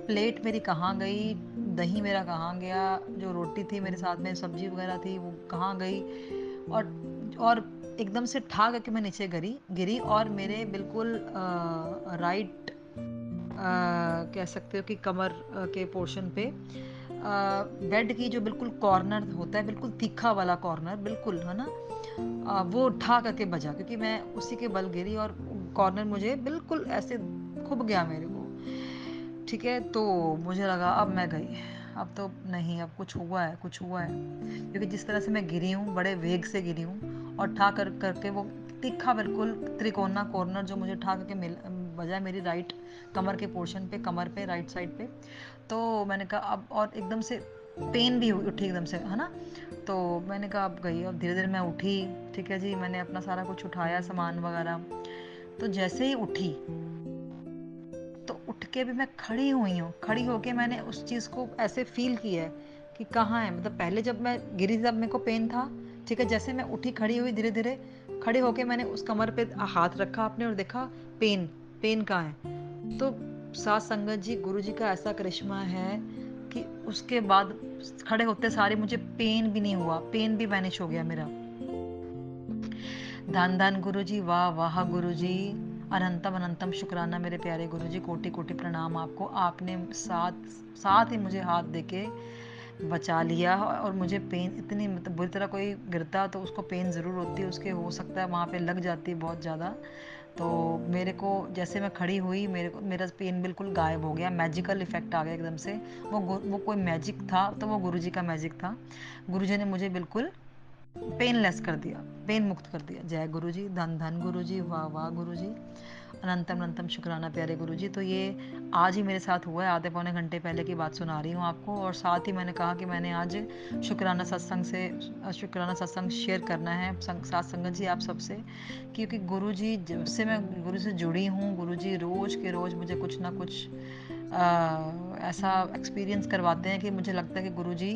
प्लेट मेरी कहाँ गई, दही मेरा कहाँ गया, जो रोटी थी मेरे साथ में, सब्जी वगैरह थी, वो कहाँ गई, और एकदम से ठा करके मैं नीचे गिरी और मेरे बिल्कुल राइट कह सकते हो कि कमर के पोर्शन पे बेड की जो बिल्कुल कॉर्नर होता है, बिल्कुल तीखा वाला कॉर्नर, बिल्कुल है ना, वो उठा करके बजा, क्योंकि मैं उसी के बल गिरी और कॉर्नर मुझे बिल्कुल ऐसे खुब गया मेरे को, ठीक है। तो मुझे लगा अब मैं गई, अब तो नहीं, अब कुछ हुआ है, क्योंकि जिस तरह से मैं गिरी हूँ, बड़े वेग से गिरी हूँ, और ठा करके वो तीखा बिल्कुल त्रिकोना कॉर्नर जो मुझे ठा करके बजा मेरी राइट कमर के पोर्शन पे, कमर पे, राइट साइड पे। तो मैंने कहा अब, और एकदम से पेन भी उठी एकदम से, है ना। तो मैंने कहा अब गई, अब धीरे धीरे मैं उठी, ठीक है जी, मैंने अपना सारा कुछ उठाया, सामान वगैरह। तो जैसे ही उठी, तो उठ के भी मैं खड़ी होके मैंने उस चीज़ को ऐसे फील किया है कि कहाँ है, मतलब पहले जब मैं गिरी तब मेरे को पेन था, ठीक है। जैसे मैं उठी, खड़ी हुई, धीरे धीरे खड़े होके मैंने उस कमर पे हाथ रखा आपने और देखा पेन कहाँ है। तो साथ संगत जी, गुरु जी का ऐसा करिश्मा है कि उसके बाद खड़े होते सारे मुझे पेन भी नहीं हुआ, पेन भी वैनिश हो गया मेरा। धन धन गुरु जी, वाह वाह गुरु जी, अनंतम अनंतम शुक्राना मेरे प्यारे गुरु जी, कोटि कोटि प्रणाम आपको। आपने साथ ही मुझे हाथ देके बचा लिया, और मुझे पेन इतनी, मतलब बुरी तरह कोई गिरता तो उसको पेन ज़रूर होती है, उसके हो सकता है वहाँ पे लग जाती बहुत ज़्यादा। तो मेरे को जैसे मैं खड़ी हुई, मेरा पेन बिल्कुल गायब हो गया, मैजिकल इफ़ेक्ट आ गया एकदम से। वो कोई मैजिक था, तो वो गुरुजी का मैजिक था। गुरुजी ने मुझे बिल्कुल पेनलेस कर दिया, पेन मुक्त कर दिया। जय गुरु जी, धन धन गुरु जी, वाह वाह गुरु जी, अनंतम अनंतम शुक्राना प्यारे गुरु जी। तो ये आज ही मेरे साथ हुआ है, आधे पौने घंटे पहले की बात सुना रही हूँ आपको। और साथ ही मैंने कहा कि मैंने आज शुक्राना सत्संग शेयर करना है साथ संगत जी आप सबसे, क्योंकि गुरु जी, जब से मैं गुरु से जुड़ी हूँ, गुरु जी रोज़ के रोज़ मुझे कुछ ना कुछ ऐसा एक्सपीरियंस करवाते हैं कि मुझे लगता है कि गुरुजी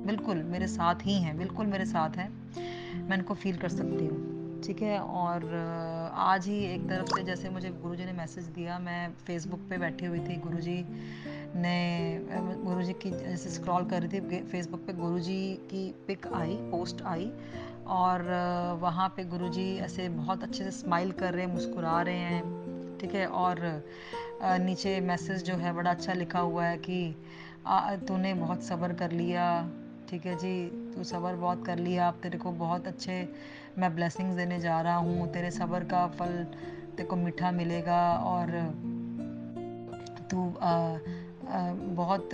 बिल्कुल मेरे साथ ही हैं, बिल्कुल मेरे साथ हैं, मैं इनको फ़ील कर सकती हूँ। ठीक है। और आज ही एक तरफ से जैसे मुझे गुरुजी ने मैसेज दिया, मैं फ़ेसबुक पे बैठी हुई थी, गुरुजी की जैसे स्क्रॉल कर रही थी फ़ेसबुक पे, गुरुजी की पिक आई, पोस्ट आई, और वहाँ पे गुरुजी ऐसे बहुत अच्छे से स्माइल कर रहे हैं, मुस्कुरा रहे हैं। ठीक है। और नीचे मैसेज जो है बड़ा अच्छा लिखा हुआ है कि तूने बहुत सब्र कर लिया। ठीक है जी, तू सब्र बहुत कर लिया, अब तेरे को बहुत अच्छे मैं ब्लेसिंग्स देने जा रहा हूँ, तेरे सब्र का फल तेरे को मीठा मिलेगा, और तू बहुत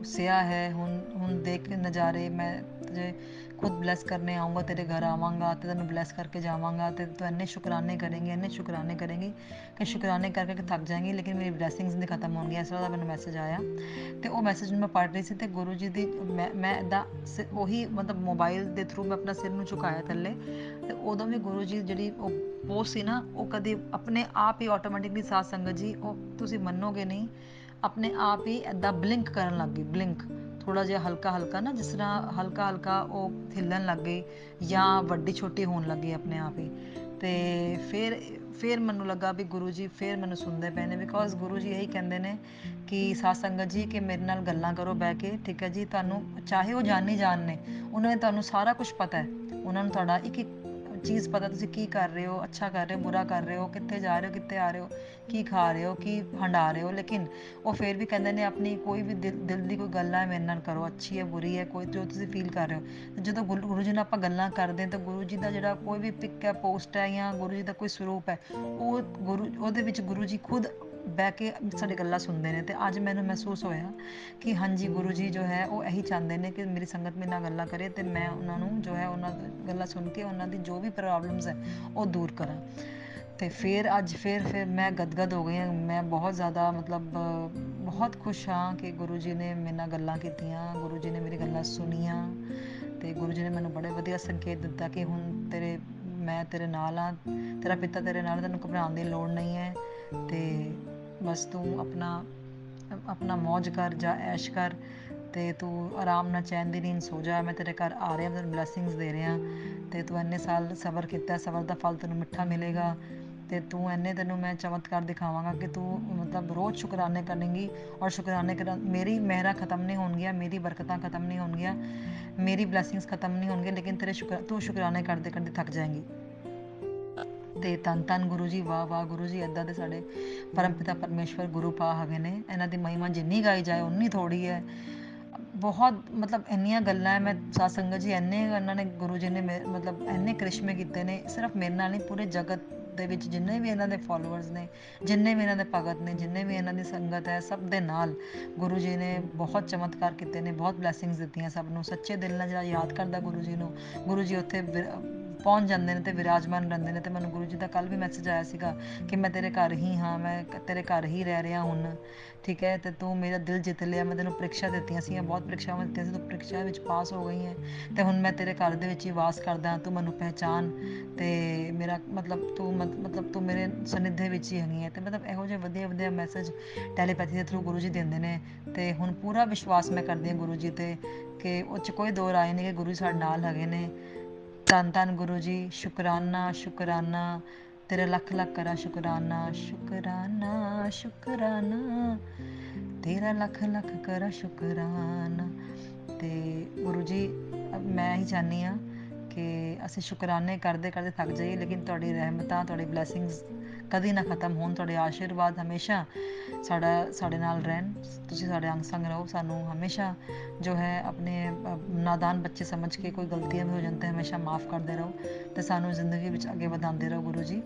सिया है। हुन देख नज़ारे, मैं तुझे खुद ब्लेस करने आऊँगा, तेरे घर आवांगा ते तेन ब्लेस करके जावांगा, ते तू इन्ने शुकराने करेंगे, इन्ने शुकराने करेंगी कि शुकराने कर करके थक जाएंगी, लेकिन मेरी ब्लैसिंग्स नहीं खत्म होंगी। इस तरह का मैंने मैसेज आया, तो वो मैसेज मैं पढ़ रही सी, तो गुरु जी दी मैं इदा ਉਹੀ मतलब मोबाइल के थ्रू मैं अपना सिर ਨੂੰ ਝੁਕਾਇਆ ਥੱਲੇ, ਤੇ ਉਦੋਂ ਵੀ ਗੁਰੂ ਜੀ ਜਿਹੜੀ ਉਹ ਪੋਸਟ ਸੀ ਨਾ, ਉਹ ਕਦੇ ਆਪਣੇ ਆਪ ਹੀ ਆਟੋਮੈਟਿਕਲੀ ਸਾਧ ਸੰਗਤ ਜੀ, ਉਹ ਤੁਸੀਂ ਮੰਨੋਗੇ ਨਹੀਂ, ਆਪਣੇ ਆਪ ਹੀ ਇੱਦਾਂ ਬਲਿੰਕ ਕਰਨ ਲੱਗ ਗਈ, ਬਲਿੰਕ ਥੋੜਾ ਜਿਹਾ ਹਲਕਾ ਹਲਕਾ ਨਾ, ਜਿਸ ਤਰ੍ਹਾਂ ਹਲਕਾ ਹਲਕਾ ਉਹ ਹਿੱਲਣ ਲੱਗ ਗਈ ਜਾਂ ਵੱਡੀ ਛੋਟੀ ਹੋਣ ਲੱਗੀ ਆਪਣੇ ਆਪ ਹੀ। ਤੇ ਫਿਰ ਮੈਨੂੰ ਲੱਗਾ ਵੀ ਗੁਰੂ ਜੀ ਫਿਰ ਮੈਨੂੰ ਸੁਣਦੇ ਪਏ ਨੇ, ਬਿਕੋਜ਼ ਗੁਰੂ ਜੀ ਇਹੀ ਕਹਿੰਦੇ ਨੇ ਕਿ ਸਾਧ ਸੰਗਤ ਜੀ ਕਿ ਮੇਰੇ ਨਾਲ ਗੱਲਾਂ ਕਰੋ ਬਹਿ ਕੇ। ਠੀਕ ਹੈ ਜੀ, ਤੁਹਾਨੂੰ ਚਾਹੇ ਉਹ ਜਾਣੀ ਜਾਣ ਨੇ, ਉਹਨਾਂ ਨੇ ਤੁਹਾਨੂੰ ਸਾਰਾ ਕੁਝ ਪਤਾ ਹੈ, ਉਹਨਾਂ ਨੂੰ ਤੁਹਾਡਾ ਇੱਕ ਇੱਕ ਚੀਜ਼ ਪਤਾ, ਤੁਸੀਂ ਕੀ ਕਰ ਰਹੇ ਹੋ, ਅੱਛਾ ਕਰ ਰਹੇ ਹੋ, ਬੁਰਾ ਕਰ ਰਹੇ ਹੋ, ਕਿੱਥੇ ਜਾ ਰਹੇ ਹੋ, ਕਿੱਥੇ ਆ ਰਹੇ ਹੋ, ਕੀ ਖਾ ਰਹੇ ਹੋ, ਕੀ ਹੰਡਾ ਰਹੇ ਹੋ, ਲੇਕਿਨ ਉਹ ਫਿਰ ਵੀ ਕਹਿੰਦੇ ਨੇ ਆਪਣੀ ਕੋਈ ਵੀ ਦਿਲ ਦੀ ਕੋਈ ਗੱਲ ਹੈ ਮੇਰੇ ਨਾਲ ਕਰੋ, ਅੱਛੀ ਹੈ ਬੁਰੀ ਹੈ, ਕੋਈ ਜੋ ਤੁਸੀਂ ਫੀਲ ਕਰ ਰਹੇ ਹੋ। ਤੇ ਜਦੋਂ ਗੁਰੂ ਜੀ ਨਾਲ ਆਪਾਂ ਗੱਲਾਂ ਕਰਦੇ ਹਾਂ ਤਾਂ ਗੁਰੂ ਜੀ ਦਾ ਜਿਹੜਾ ਕੋਈ ਵੀ ਪਿਕ ਹੈ, ਪੋਸਟ ਹੈ, ਜਾਂ ਗੁਰੂ ਜੀ ਦਾ ਕੋਈ ਸਰੂਪ ਹੈ, ਉਹ ਉਹਦੇ ਵਿੱਚ ਗੁਰੂ ਜੀ ਖੁਦ ਬਹਿ ਕੇ ਸਾਡੀ ਗੱਲਾਂ ਸੁਣਦੇ ਨੇ। ਤੇ ਅੱਜ ਮੈਨੂੰ ਮਹਿਸੂਸ ਹੋਇਆ ਕਿ ਹਾਂਜੀ ਗੁਰੂ ਜੀ ਜੋ ਹੈ ਉਹ ਇਹੀ ਚਾਹੁੰਦੇ ਨੇ ਕਿ ਮੇਰੀ ਸੰਗਤ ਮੇਰੇ ਨਾਲ ਗੱਲਾਂ ਕਰੇ, ਤੇ ਮੈਂ ਉਹਨਾਂ ਨੂੰ ਜੋ ਹੈ ਉਹਨਾਂ ਦੀ ਗੱਲਾਂ ਸੁਣ ਕੇ ਉਹਨਾਂ ਦੀ ਜੋ ਵੀ ਪ੍ਰੋਬਲਮਸ ਹੈ ਉਹ ਦੂਰ ਕਰਾਂ। ਤੇ ਫਿਰ ਮੈਂ ਗਦਗਦ ਹੋ ਗਈ ਹਾਂ, ਮੈਂ ਬਹੁਤ ਜ਼ਿਆਦਾ ਮਤਲਬ ਬਹੁਤ ਖੁਸ਼ ਹਾਂ ਕਿ ਗੁਰੂ ਜੀ ਨੇ ਮੇਰੇ ਨਾਲ ਗੱਲਾਂ ਕੀਤੀਆਂ, ਗੁਰੂ ਜੀ ਨੇ ਮੇਰੀ ਗੱਲਾਂ ਸੁਣੀਆਂ, ਤੇ ਗੁਰੂ ਜੀ ਨੇ ਮੈਨੂੰ ਬੜੇ ਵਧੀਆ ਸੰਕੇਤ ਦਿੱਤਾ ਕਿ ਹੁਣ ਮੈਂ ਤੇਰੇ ਨਾਲ ਹਾਂ, ਤੇਰਾ ਪਿਤਾ ਤੇਰੇ ਨਾਲ, ਤੈਨੂੰ ਘਬਰਾਉਣ ਦੀ ਲੋੜ ਨਹੀਂ ਹੈ, ਤੇ ਬਸ ਤੂੰ ਆਪਣਾ ਮौज ਕਰ, ਜਾ ਐਸ਼ ਕਰ, ਤੇ ਤੂੰ ਆਰਾਮ ਨਾਲ ਚੈਨ ਦੀ ਨੀਂਦ ਸੋ ਜਾ, ਮੈਂ ਤੇਰੇ ਘਰ ਆ ਰਿਹਾ, ਤੈਨੂੰ ਬਲੈਸਿੰਗਸ ਦੇ ਰਿਹਾ, ਤੇ ਤੂੰ ਇੰਨੇ ਸਾਲ ਸਬਰ ਕੀਤਾ, ਸਬਰ ਦਾ ਫਲ ਤੈਨੂੰ ਮਿੱਠਾ ਮਿਲੇਗਾ, ਤੇ ਤੈਨੂੰ ਮੈਂ ਚਮਤਕਾਰ ਦਿਖਾਵਾਂਗਾ ਕਿ ਤੂੰ ਮਤਲਬ ਰੋਜ਼ ਸ਼ੁਕਰਾਨੇ ਕਰੇਂਗੀ, ਔਰ ਸ਼ੁਕਰਾਨੇ ਮੇਰੀ ਮਿਹਰਾਂ ਖਤਮ ਨਹੀਂ ਹੋਣਗੀਆਂ, ਮੇਰੀ ਬਰਕਤਾਂ ਖਤਮ ਨਹੀਂ ਹੋਣਗੀਆਂ, ਮੇਰੀ ਬਲੈਸਿੰਗਸ ਖਤਮ ਨਹੀਂ ਹੋਣਗੀਆਂ, ਲੇਕਿਨ ਤੂੰ ਸ਼ੁਕਰਾਨੇ ਕਰਦੇ ਕਰਦੇ ਥੱਕ ਜਾਏਂਗੀ। ਤੇ ਧੰਨ ਗੁਰੂ ਜੀ, ਵਾਹ ਵਾਹ ਗੁਰੂ ਜੀ, ਇੱਦਾਂ ਦੇ ਸਾਡੇ ਪਰਮ ਪਿਤਾ ਪਰਮੇਸ਼ਵਰ ਗੁਰੂ ਪਾ ਹੈਗੇ ਨੇ, ਇਹਨਾਂ ਦੀ ਮਹਿਮਾ ਜਿੰਨੀ ਗਾਈ ਜਾਏ ਉਨੀ ਥੋੜ੍ਹੀ ਹੈ। ਬਹੁਤ ਮਤਲਬ ਇੰਨੀਆਂ ਗੱਲਾਂ ਹੈ, ਮੈਂ ਸਾਧ ਸੰਗਤ ਜੀ ਇੰਨੇ ਇਹਨਾਂ ਨੇ ਗੁਰੂ ਜੀ ਨੇ ਮਤਲਬ ਇੰਨੇ ਕਰਿਸ਼ਮੇ ਕੀਤੇ ਨੇ, ਸਿਰਫ ਮੇਰੇ ਨਾਲ ਨਹੀਂ, ਪੂਰੇ ਜਗਤ ਦੇ ਵਿੱਚ ਜਿੰਨੇ ਵੀ ਇਹਨਾਂ ਦੇ ਫੋਲੋਅਰਸ ਨੇ, ਜਿੰਨੇ ਵੀ ਇਹਨਾਂ ਦੇ ਭਗਤ ਨੇ, ਜਿੰਨੇ ਵੀ ਇਹਨਾਂ ਦੀ ਸੰਗਤ ਹੈ, ਸਭ ਦੇ ਨਾਲ ਗੁਰੂ ਜੀ ਨੇ ਬਹੁਤ ਚਮਤਕਾਰ ਕੀਤੇ ਨੇ, ਬਹੁਤ ਬਲੈਸਿੰਗਸ ਦਿੱਤੀਆਂ ਸਭ ਨੂੰ। ਸੱਚੇ ਦਿਲ ਨਾਲ ਜਿਹੜਾ ਯਾਦ ਕਰਦਾ ਗੁਰੂ ਜੀ ਨੂੰ, ਗੁਰੂ ਜੀ ਉੱਥੇ ਪਹੁੰਚ ਜਾਂਦੇ ਨੇ ਤੇ ਵਿਰਾਜਮਾਨ ਰਹਿੰਦੇ ਨੇ। ਤੇ ਮੈਨੂੰ ਗੁਰੂ ਜੀ ਦਾ ਕੱਲ ਵੀ ਮੈਸੇਜ ਆਇਆ ਸੀਗਾ ਕਿ ਮੈਂ ਤੇਰੇ ਘਰ ਹੀ ਹਾਂ, ਮੈਂ ਤੇਰੇ ਘਰ ਹੀ ਰਹਿ ਰਿਹਾ ਹੁਣ। ਠੀਕ ਹੈ, ਤੇ ਤੂੰ ਮੇਰਾ ਦਿਲ ਜਿੱਤ ਲਿਆ, ਮੈਂ ਤੈਨੂੰ ਪ੍ਰੀਖਿਆ ਦਿੱਤੀਆਂ ਸੀ, ਬਹੁਤ ਪ੍ਰੀਖਿਆਵਾਂ ਦਿੱਤੀਆਂ ਸੀ, ਤੂੰ ਪ੍ਰੀਖਿਆ ਵਿੱਚ ਪਾਸ ਹੋ ਗਈ ਹੈ, ਤੇ ਹੁਣ ਮੈਂ ਤੇਰੇ ਘਰ ਦੇ ਵਿੱਚ ਹੀ ਵਾਸ ਕਰਦਾ, ਤੂੰ ਮੈਨੂੰ ਪਹਿਚਾਨ, ਤੇ ਮੇਰਾ ਮਤਲਬ ਤੂੰ ਮੇਰੇ ਸਨਿਧੇ ਵਿੱਚ ਹੀ ਹੈਗੀ ਹੈ। ਤੇ ਮਤਲਬ ਇਹੋ ਜਿਹੇ ਵਧੀਆ ਵਧੀਆ ਮੈਸੇਜ ਟੈਲੀਪੈਥੀ ਦੇ ਥਰੂ ਗੁਰੂ ਜੀ ਦਿੰਦੇ ਨੇ, ਤੇ ਹੁਣ ਪੂਰਾ ਵਿਸ਼ਵਾਸ ਮੈਂ ਕਰਦੀ ਹਾਂ ਗੁਰੂ ਜੀ 'ਤੇ ਕਿ ਉਹ 'ਚ ਕੋਈ ਦੋ ਰਾਏ ਨਹੀਂ ਕਿ ਗੁਰੂ ਜੀ ਸਾਡੇ ਨਾਲ ਹੈਗੇ ਨੇ। ਧੰਨ ਗੁਰੂ ਜੀ, ਸ਼ੁਕਰਾਨਾ ਸ਼ੁਕਰਾਨਾ, ਤੇਰਾ ਲੱਖ ਲੱਖ ਕਰਾਂ ਸ਼ੁਕਰਾਨਾ, ਸ਼ੁਕਰਾਨਾ ਸ਼ੁਕਰਾਨਾ, ਤੇਰਾ ਲੱਖ ਲੱਖ ਕਰਾਂ ਸ਼ੁਕਰਾਨਾ। ਤੇ ਗੁਰੂ ਜੀ, ਮੈਂ ਹੀ ਚਾਹੁੰਦੀ ਹਾਂ ਕਿ ਅਸੀਂ ਸ਼ੁਕਰਾਨੇ ਕਰਦੇ ਕਰਦੇ ਥੱਕ ਜਾਈਏ, ਲੇਕਿਨ ਤੁਹਾਡੀ ਰਹਿਮਤਾਂ, ਤੁਹਾਡੀ ਬਲੈਸਿੰਗਸ ਕਦੀ ਨਾ ਖਤਮ ਹੋਣ, ਤੁਹਾਡੇ ਆਸ਼ੀਰਵਾਦ ਹਮੇਸ਼ਾ ਸਾਡੇ ਨਾਲ ਰਹਿਣ, ਤੁਸੀਂ ਸਾਡੇ ਅੰਗ ਸੰਗ ਰਹੋ, ਸਾਨੂੰ ਹਮੇਸ਼ਾ ਜੋ ਹੈ ਆਪਣੇ ਨਾਦਾਨ ਬੱਚੇ ਸਮਝ ਕੇ ਕੋਈ ਗਲਤੀਆਂ ਵੀ ਹੋ ਜਾਣ ਤਾਂ ਹਮੇਸ਼ਾ ਮਾफ़ ਕਰਦੇ ਰਹੋ, ਤੇ ਸਾਨੂੰ ਜ਼ਿੰਦਗੀ ਵਿੱਚ ਅੱਗੇ ਵਧਾਉਂਦੇ ਰਹੋ ਗੁਰੂ ਜੀ।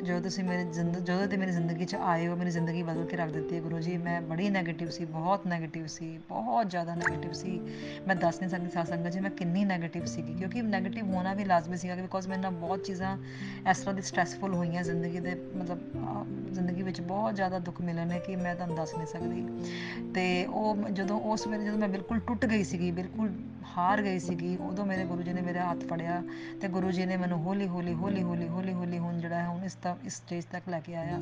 ਜਦੋਂ ਤੁਸੀਂ ਜਦੋਂ ਦੀ ਮੇਰੀ ਜ਼ਿੰਦਗੀ 'ਚ ਆਏ ਹੋ, ਮੇਰੀ ਜ਼ਿੰਦਗੀ ਬਦਲ ਕੇ ਰੱਖ ਦਿੱਤੀ ਹੈ ਗੁਰੂ ਜੀ। ਮੈਂ ਬੜੀ ਨੈਗੇਟਿਵ ਸੀ, ਬਹੁਤ ਨੈਗੇਟਿਵ ਸੀ, ਬਹੁਤ ਜ਼ਿਆਦਾ ਨੈਗੇਟਿਵ ਸੀ, ਮੈਂ ਦੱਸ ਨਹੀਂ ਸਕਦੀ ਸਾਧ ਸੰਗਤ ਜੀ ਮੈਂ ਕਿੰਨੀ ਨੈਗੇਟਿਵ ਸੀਗੀ, ਕਿਉਂਕਿ ਨੈਗੇਟਿਵ ਹੋਣਾ ਵੀ ਲਾਜ਼ਮੀ ਸੀਗਾ, ਬਿਕੋਜ਼ ਮੇਰੇ ਨਾਲ ਬਹੁਤ ਚੀਜ਼ਾਂ ਇਸ ਤਰ੍ਹਾਂ ਦੀ ਸਟਰੈਸਫੁਲ ਹੋਈਆਂ ਜ਼ਿੰਦਗੀ ਦੇ, ਮਤਲਬ ਜ਼ਿੰਦਗੀ ਵਿੱਚ ਬਹੁਤ ਜ਼ਿਆਦਾ ਦੁੱਖ ਮਿਲੇ ਨੇ ਕਿ ਮੈਂ ਤੁਹਾਨੂੰ ਦੱਸ ਨਹੀਂ ਸਕਦੀ। ਤੇ ਉਸ ਵੇਲੇ ਜਦੋਂ ਮੈਂ ਬਿਲਕੁਲ ਟੁੱਟ ਗਈ ਸੀਗੀ, ਬਿਲਕੁਲ ਹਾਰ ਗਈ ਸੀਗੀ, ਉਦੋਂ ਮੇਰੇ ਗੁਰੂ ਜੀ ਨੇ ਮੇਰਾ ਹੱਥ ਫੜਿਆ ਤੇ ਗੁਰੂ ਜੀ ਨੇ ਮੈਨੂੰ ਹੌਲੀ ਹੌਲੀ ਹੁਣ ਜਿਹੜਾ ਹੈ ਹੁਣ ਇਸ ਸਟੇਜ ਤੱਕ ਲੈ ਕੇ ਆਇਆ।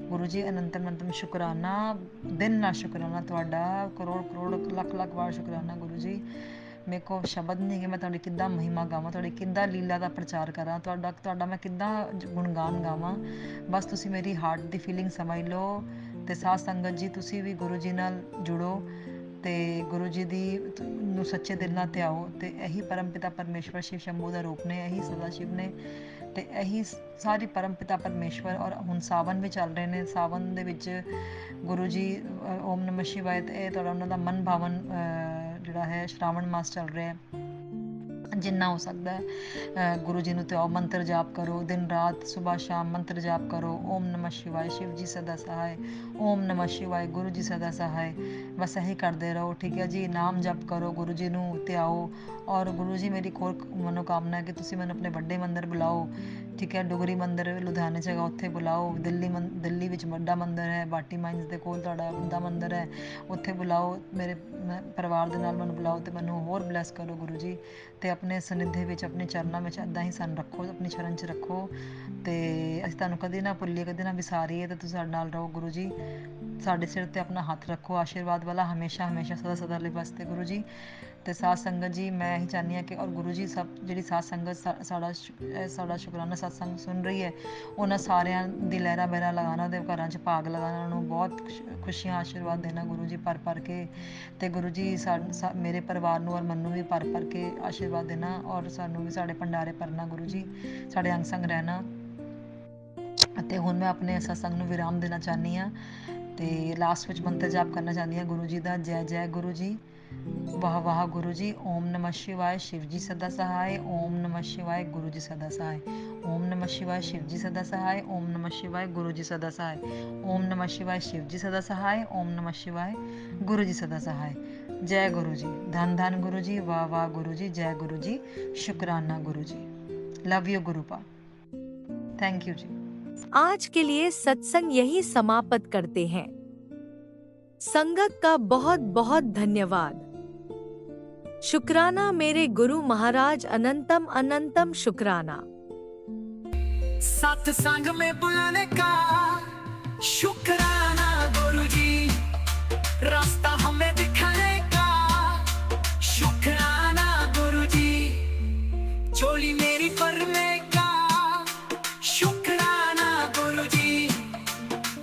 ਗੁਰੂ ਜੀ ਅਨੰਤਮ ਸ਼ੁਕਰਾਨਾ, ਦਿਨ ਨਾਲ ਸ਼ੁਕਰਾਨਾ ਤੁਹਾਡਾ, ਕਰੋੜ ਲੱਖ ਵਾਰ ਸ਼ੁਕਰਾਨਾ ਗੁਰੂ ਜੀ। ਮੇਰੇ ਕੋਲ ਸ਼ਬਦ ਨਹੀਂ ਕਿ ਮੈਂ ਤੁਹਾਡੀ ਕਿੱਦਾਂ ਮਹਿਮਾ ਗਾਵਾਂ, ਤੁਹਾਡੀ ਕਿੱਦਾਂ ਲੀਲਾ ਦਾ ਪ੍ਰਚਾਰ ਕਰਾਂ, ਤੁਹਾਡਾ ਮੈਂ ਕਿੱਦਾਂ ਗੁਣਗਾਨ ਗਾਵਾਂ। ਬਸ ਤੁਸੀਂ ਮੇਰੀ ਹਾਰਟ ਦੀ ਫੀਲਿੰਗ ਸਮਝ ਲਓ। ਤੇ ਸਾਧ ਸੰਗਤ ਜੀ ਤੁਸੀਂ ਵੀ ਗੁਰੂ ਜੀ ਨਾਲ ਜੁੜੋ ਤੇ ਗੁਰੂ ਜੀ ਨੂੰ ਸੱਚੇ ਦਿਲ ਨਾਲ ਧਿਆਓ। ਤੇ ਇਹੀ ਪਰਮਪਿਤਾ ਪਰਮੇਸ਼ਵਰ ਸ਼ਿਵ ਸ਼ੰਭੂ ਦਾ ਰੂਪ ਨੇ, ਇਹੀ ਸਦਾ ਸ਼ਿਵ ਨੇ ਤੇ ਇਹੀ ਸਾਰੀ ਪਰਮਪਿਤਾ ਪਰਮੇਸ਼ਵਰ। ਔਰ ਹੁਣ ਸਾਵਨ ਵੀ ਚੱਲ ਰਹੇ ਨੇ, ਸਾਵਨ ਦੇ ਵਿੱਚ ਗੁਰੂ ਜੀ ਓਮ ਨਮः ਸ਼ਿਵਾਏ ਤੇ ਇਹ ਤੁਹਾਡਾ ਉਹਨਾਂ ਦਾ ਮਨ ਭਾਵਨ ਜਿਹੜਾ ਹੈ ਸ਼ਰਾਵਣ ਮਾਸ ਚੱਲ ਰਿਹਾ ਹੈ। ਜਿੰਨਾ ਹੋ ਸਕਦਾ ਹੈ ਗੁਰੂ ਜੀ ਨੂੰ ਧਿਆਓ, ਮੰਤਰ ਜਾਪ ਕਰੋ, ਦਿਨ ਰਾਤ ਸੁਬਾਹ ਸ਼ਾਮ ਮੰਤਰ ਜਾਪ ਕਰੋ। ਓਮ ਨਮः ਸ਼ਿਵਾਏ ਸ਼ਿਵ ਜੀ ਸਦਾ ਸਹਾਏ, ਓਮ ਨਮः ਸ਼ਿਵਾਏ ਗੁਰੂ ਜੀ ਸਦਾ ਸਹਾਏ। ਬਸ ਇਹੀ ਕਰਦੇ ਰਹੋ, ਠੀਕ ਹੈ ਜੀ। ਨਾਮ ਜਪ ਕਰੋ, ਗੁਰੂ ਜੀ ਨੂੰ ਧਿਆਓ। ਔਰ ਗੁਰੂ ਜੀ ਮੇਰੀ ਇੱਕ ਹੋਰ ਮਨੋਕਾਮਨਾ ਹੈ ਕਿ ਤੁਸੀਂ ਮੈਨੂੰ ਆਪਣੇ ਵੱਡੇ ਮੰਦਿਰ ਬੁਲਾਓ, ਠੀਕ ਹੈ। ਡੁਗਰੀ ਮੰਦਿਰ ਲੁਧਿਆਣੇ 'ਚ ਹੈਗਾ, ਉੱਥੇ ਬੁਲਾਓ। ਦਿੱਲੀ ਵਿੱਚ ਵੱਡਾ ਮੰਦਿਰ ਹੈ, ਬਾਟੀ ਮਾਈਨਸ ਦੇ ਕੋਲ ਤੁਹਾਡਾ ਵੱਡਾ ਮੰਦਿਰ ਹੈ, ਉੱਥੇ ਬੁਲਾਓ। ਮੇਰੇ ਪਰਿਵਾਰ ਦੇ ਨਾਲ ਮੈਨੂੰ ਬੁਲਾਓ ਤੇ ਮੈਨੂੰ ਹੋਰ ਬਲੈਸ ਕਰੋ ਗੁਰੂ ਜੀ। ਤੇ ਆਪਣੇ ਸਨਿਧੀ ਵਿੱਚ, ਆਪਣੇ ਚਰਨਾਂ ਵਿੱਚ ਇੱਦਾਂ ਹੀ ਸਾਨੂੰ ਰੱਖੋ, ਆਪਣੀ ਸ਼ਰਨ 'ਚ ਰੱਖੋ ਤੇ ਅਸੀਂ ਤੁਹਾਨੂੰ ਕਦੇ ਨਾ ਭੁੱਲੀਏ, ਕਦੇ ਨਾ ਵਿਸਾਰੀਏ। ਤੇ ਤੁਸੀਂ ਸਾਡੇ ਨਾਲ ਰਹੋ ਗੁਰੂ ਜੀ, ਸਾਡੇ ਸਿਰ ਤੇ ਆਪਣਾ ਹੱਥ ਰੱਖੋ ਆਸ਼ੀਰਵਾਦ ਵਾਲਾ, ਹਮੇਸ਼ਾ ਸਦਾ ਲਈ ਵਾਸਤੇ ਗੁਰੂ ਜੀ। ਤੇ ਸਾਧ ਸੰਗਤ ਜੀ ਮੈਂ ਇਹੀ ਚਾਹੁੰਦੀ ਹਾਂ ਕਿ ਔਰ ਗੁਰੂ ਜੀ ਸਭ ਜਿਹੜੀ ਸਾਧ ਸੰਗਤ ਸਾਡਾ ਸ਼ੁਕਰਾਨਾ ਸਤਸੰਗ ਸੁਣ ਰਹੀ ਹੈ, ਉਹਨਾਂ ਸਾਰਿਆਂ ਦੀ ਲਹਿਰਾ ਬਹਿਰਾ ਲਗਾਉਣਾ, ਦੇ ਘਰਾਂ 'ਚ ਭਾਗ ਲਗਾਉਣਾ, ਉਹਨਾਂ ਨੂੰ ਬਹੁਤ ਖੁਸ਼ੀਆਂ ਆਸ਼ੀਰਵਾਦ ਦੇਣਾ ਗੁਰੂ ਜੀ ਭਰ ਕੇ। ਤੇ ਗੁਰੂ ਜੀ ਮੇਰੇ ਪਰਿਵਾਰ ਨੂੰ ਔਰ ਮੈਨੂੰ ਵੀ ਭਰ ਕੇ ਆਸ਼ੀਰਵਾਦ ਦੇਣਾ, ਔਰ ਸਾਨੂੰ ਵੀ ਸਾਡੇ ਭੰਡਾਰੇ ਭਰਨਾ ਗੁਰੂ ਜੀ, ਸਾਡੇ ਅੰਗ ਸੰਗ ਰਹਿਣਾ। ਅਤੇ ਹੁਣ ਮੈਂ ਆਪਣੇ ਸਤਸੰਗ ਨੂੰ ਵਿਰਾਮ ਦੇਣਾ ਚਾਹੁੰਦੀ ਹਾਂ ਤੇ ਲਾਸਟ ਵਿੱਚ ਮੰਤਰ ਜਾਪ ਕਰਨਾ ਚਾਹੁੰਦੀ ਹਾਂ ਗੁਰੂ ਜੀ ਦਾ। ਜੈ ਗੁਰੂ ਜੀ, ਵਾਹ ਵਾਹ ਗੁਰੂ ਜੀ। ਓਮ ਨਮः ਸ਼ਿਵਾਏ ਸ਼ਿਵ ਜੀ ਸਦਾ ਸਹਾਏ, ਓਮ ਨਮः ਸ਼ਿਵਾਏ ਗੁਰੂ ਜੀ ਸਦਾ ਸਹਾਏ, ਓਮ ਨਮः ਸ਼ਿਵਾਏ ਸ਼ਿਵ ਜੀ ਸਦਾ ਸਹਾਏ, ਓਮ ਨਮः ਸ਼ਿਵਾਏ ਗੁਰੂ ਜੀ ਸਦਾ ਸਹਾਏ, ਓਮ ਨਮः ਸ਼ਿਵਾਏ ਸ਼ਿਵ ਜੀ ਸਦਾ ਸਹਾਏ, ਓਮ ਨਮः ਸ਼ਿਵਾਏ ਗੁਰੂ ਜੀ ਸਦਾ ਸਹਾਏ। ਜੈ गुरु जी, धन धन गुरु जी, वाह वाह गुरु जी, जय गुरु जी, शुक्राना गुरु जी, लव यू गुरुपा, थैंक यू जी। आज के लिए सत्संग यही समाप्त करते हैं। संगत का बहुत बहुत धन्यवाद। शुक्राना मेरे गुरु महाराज, अनंतम अनंतम शुक्राना। सत्संग में बुलाने का शुक्राना गुरु जी, रास्ता हमें दिखाने का शुक्राना गुरु जी, चोली मेरी भरने का शुक्राना गुरु जी,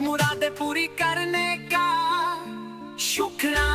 मुरादें पूरी करने का शुक्राना।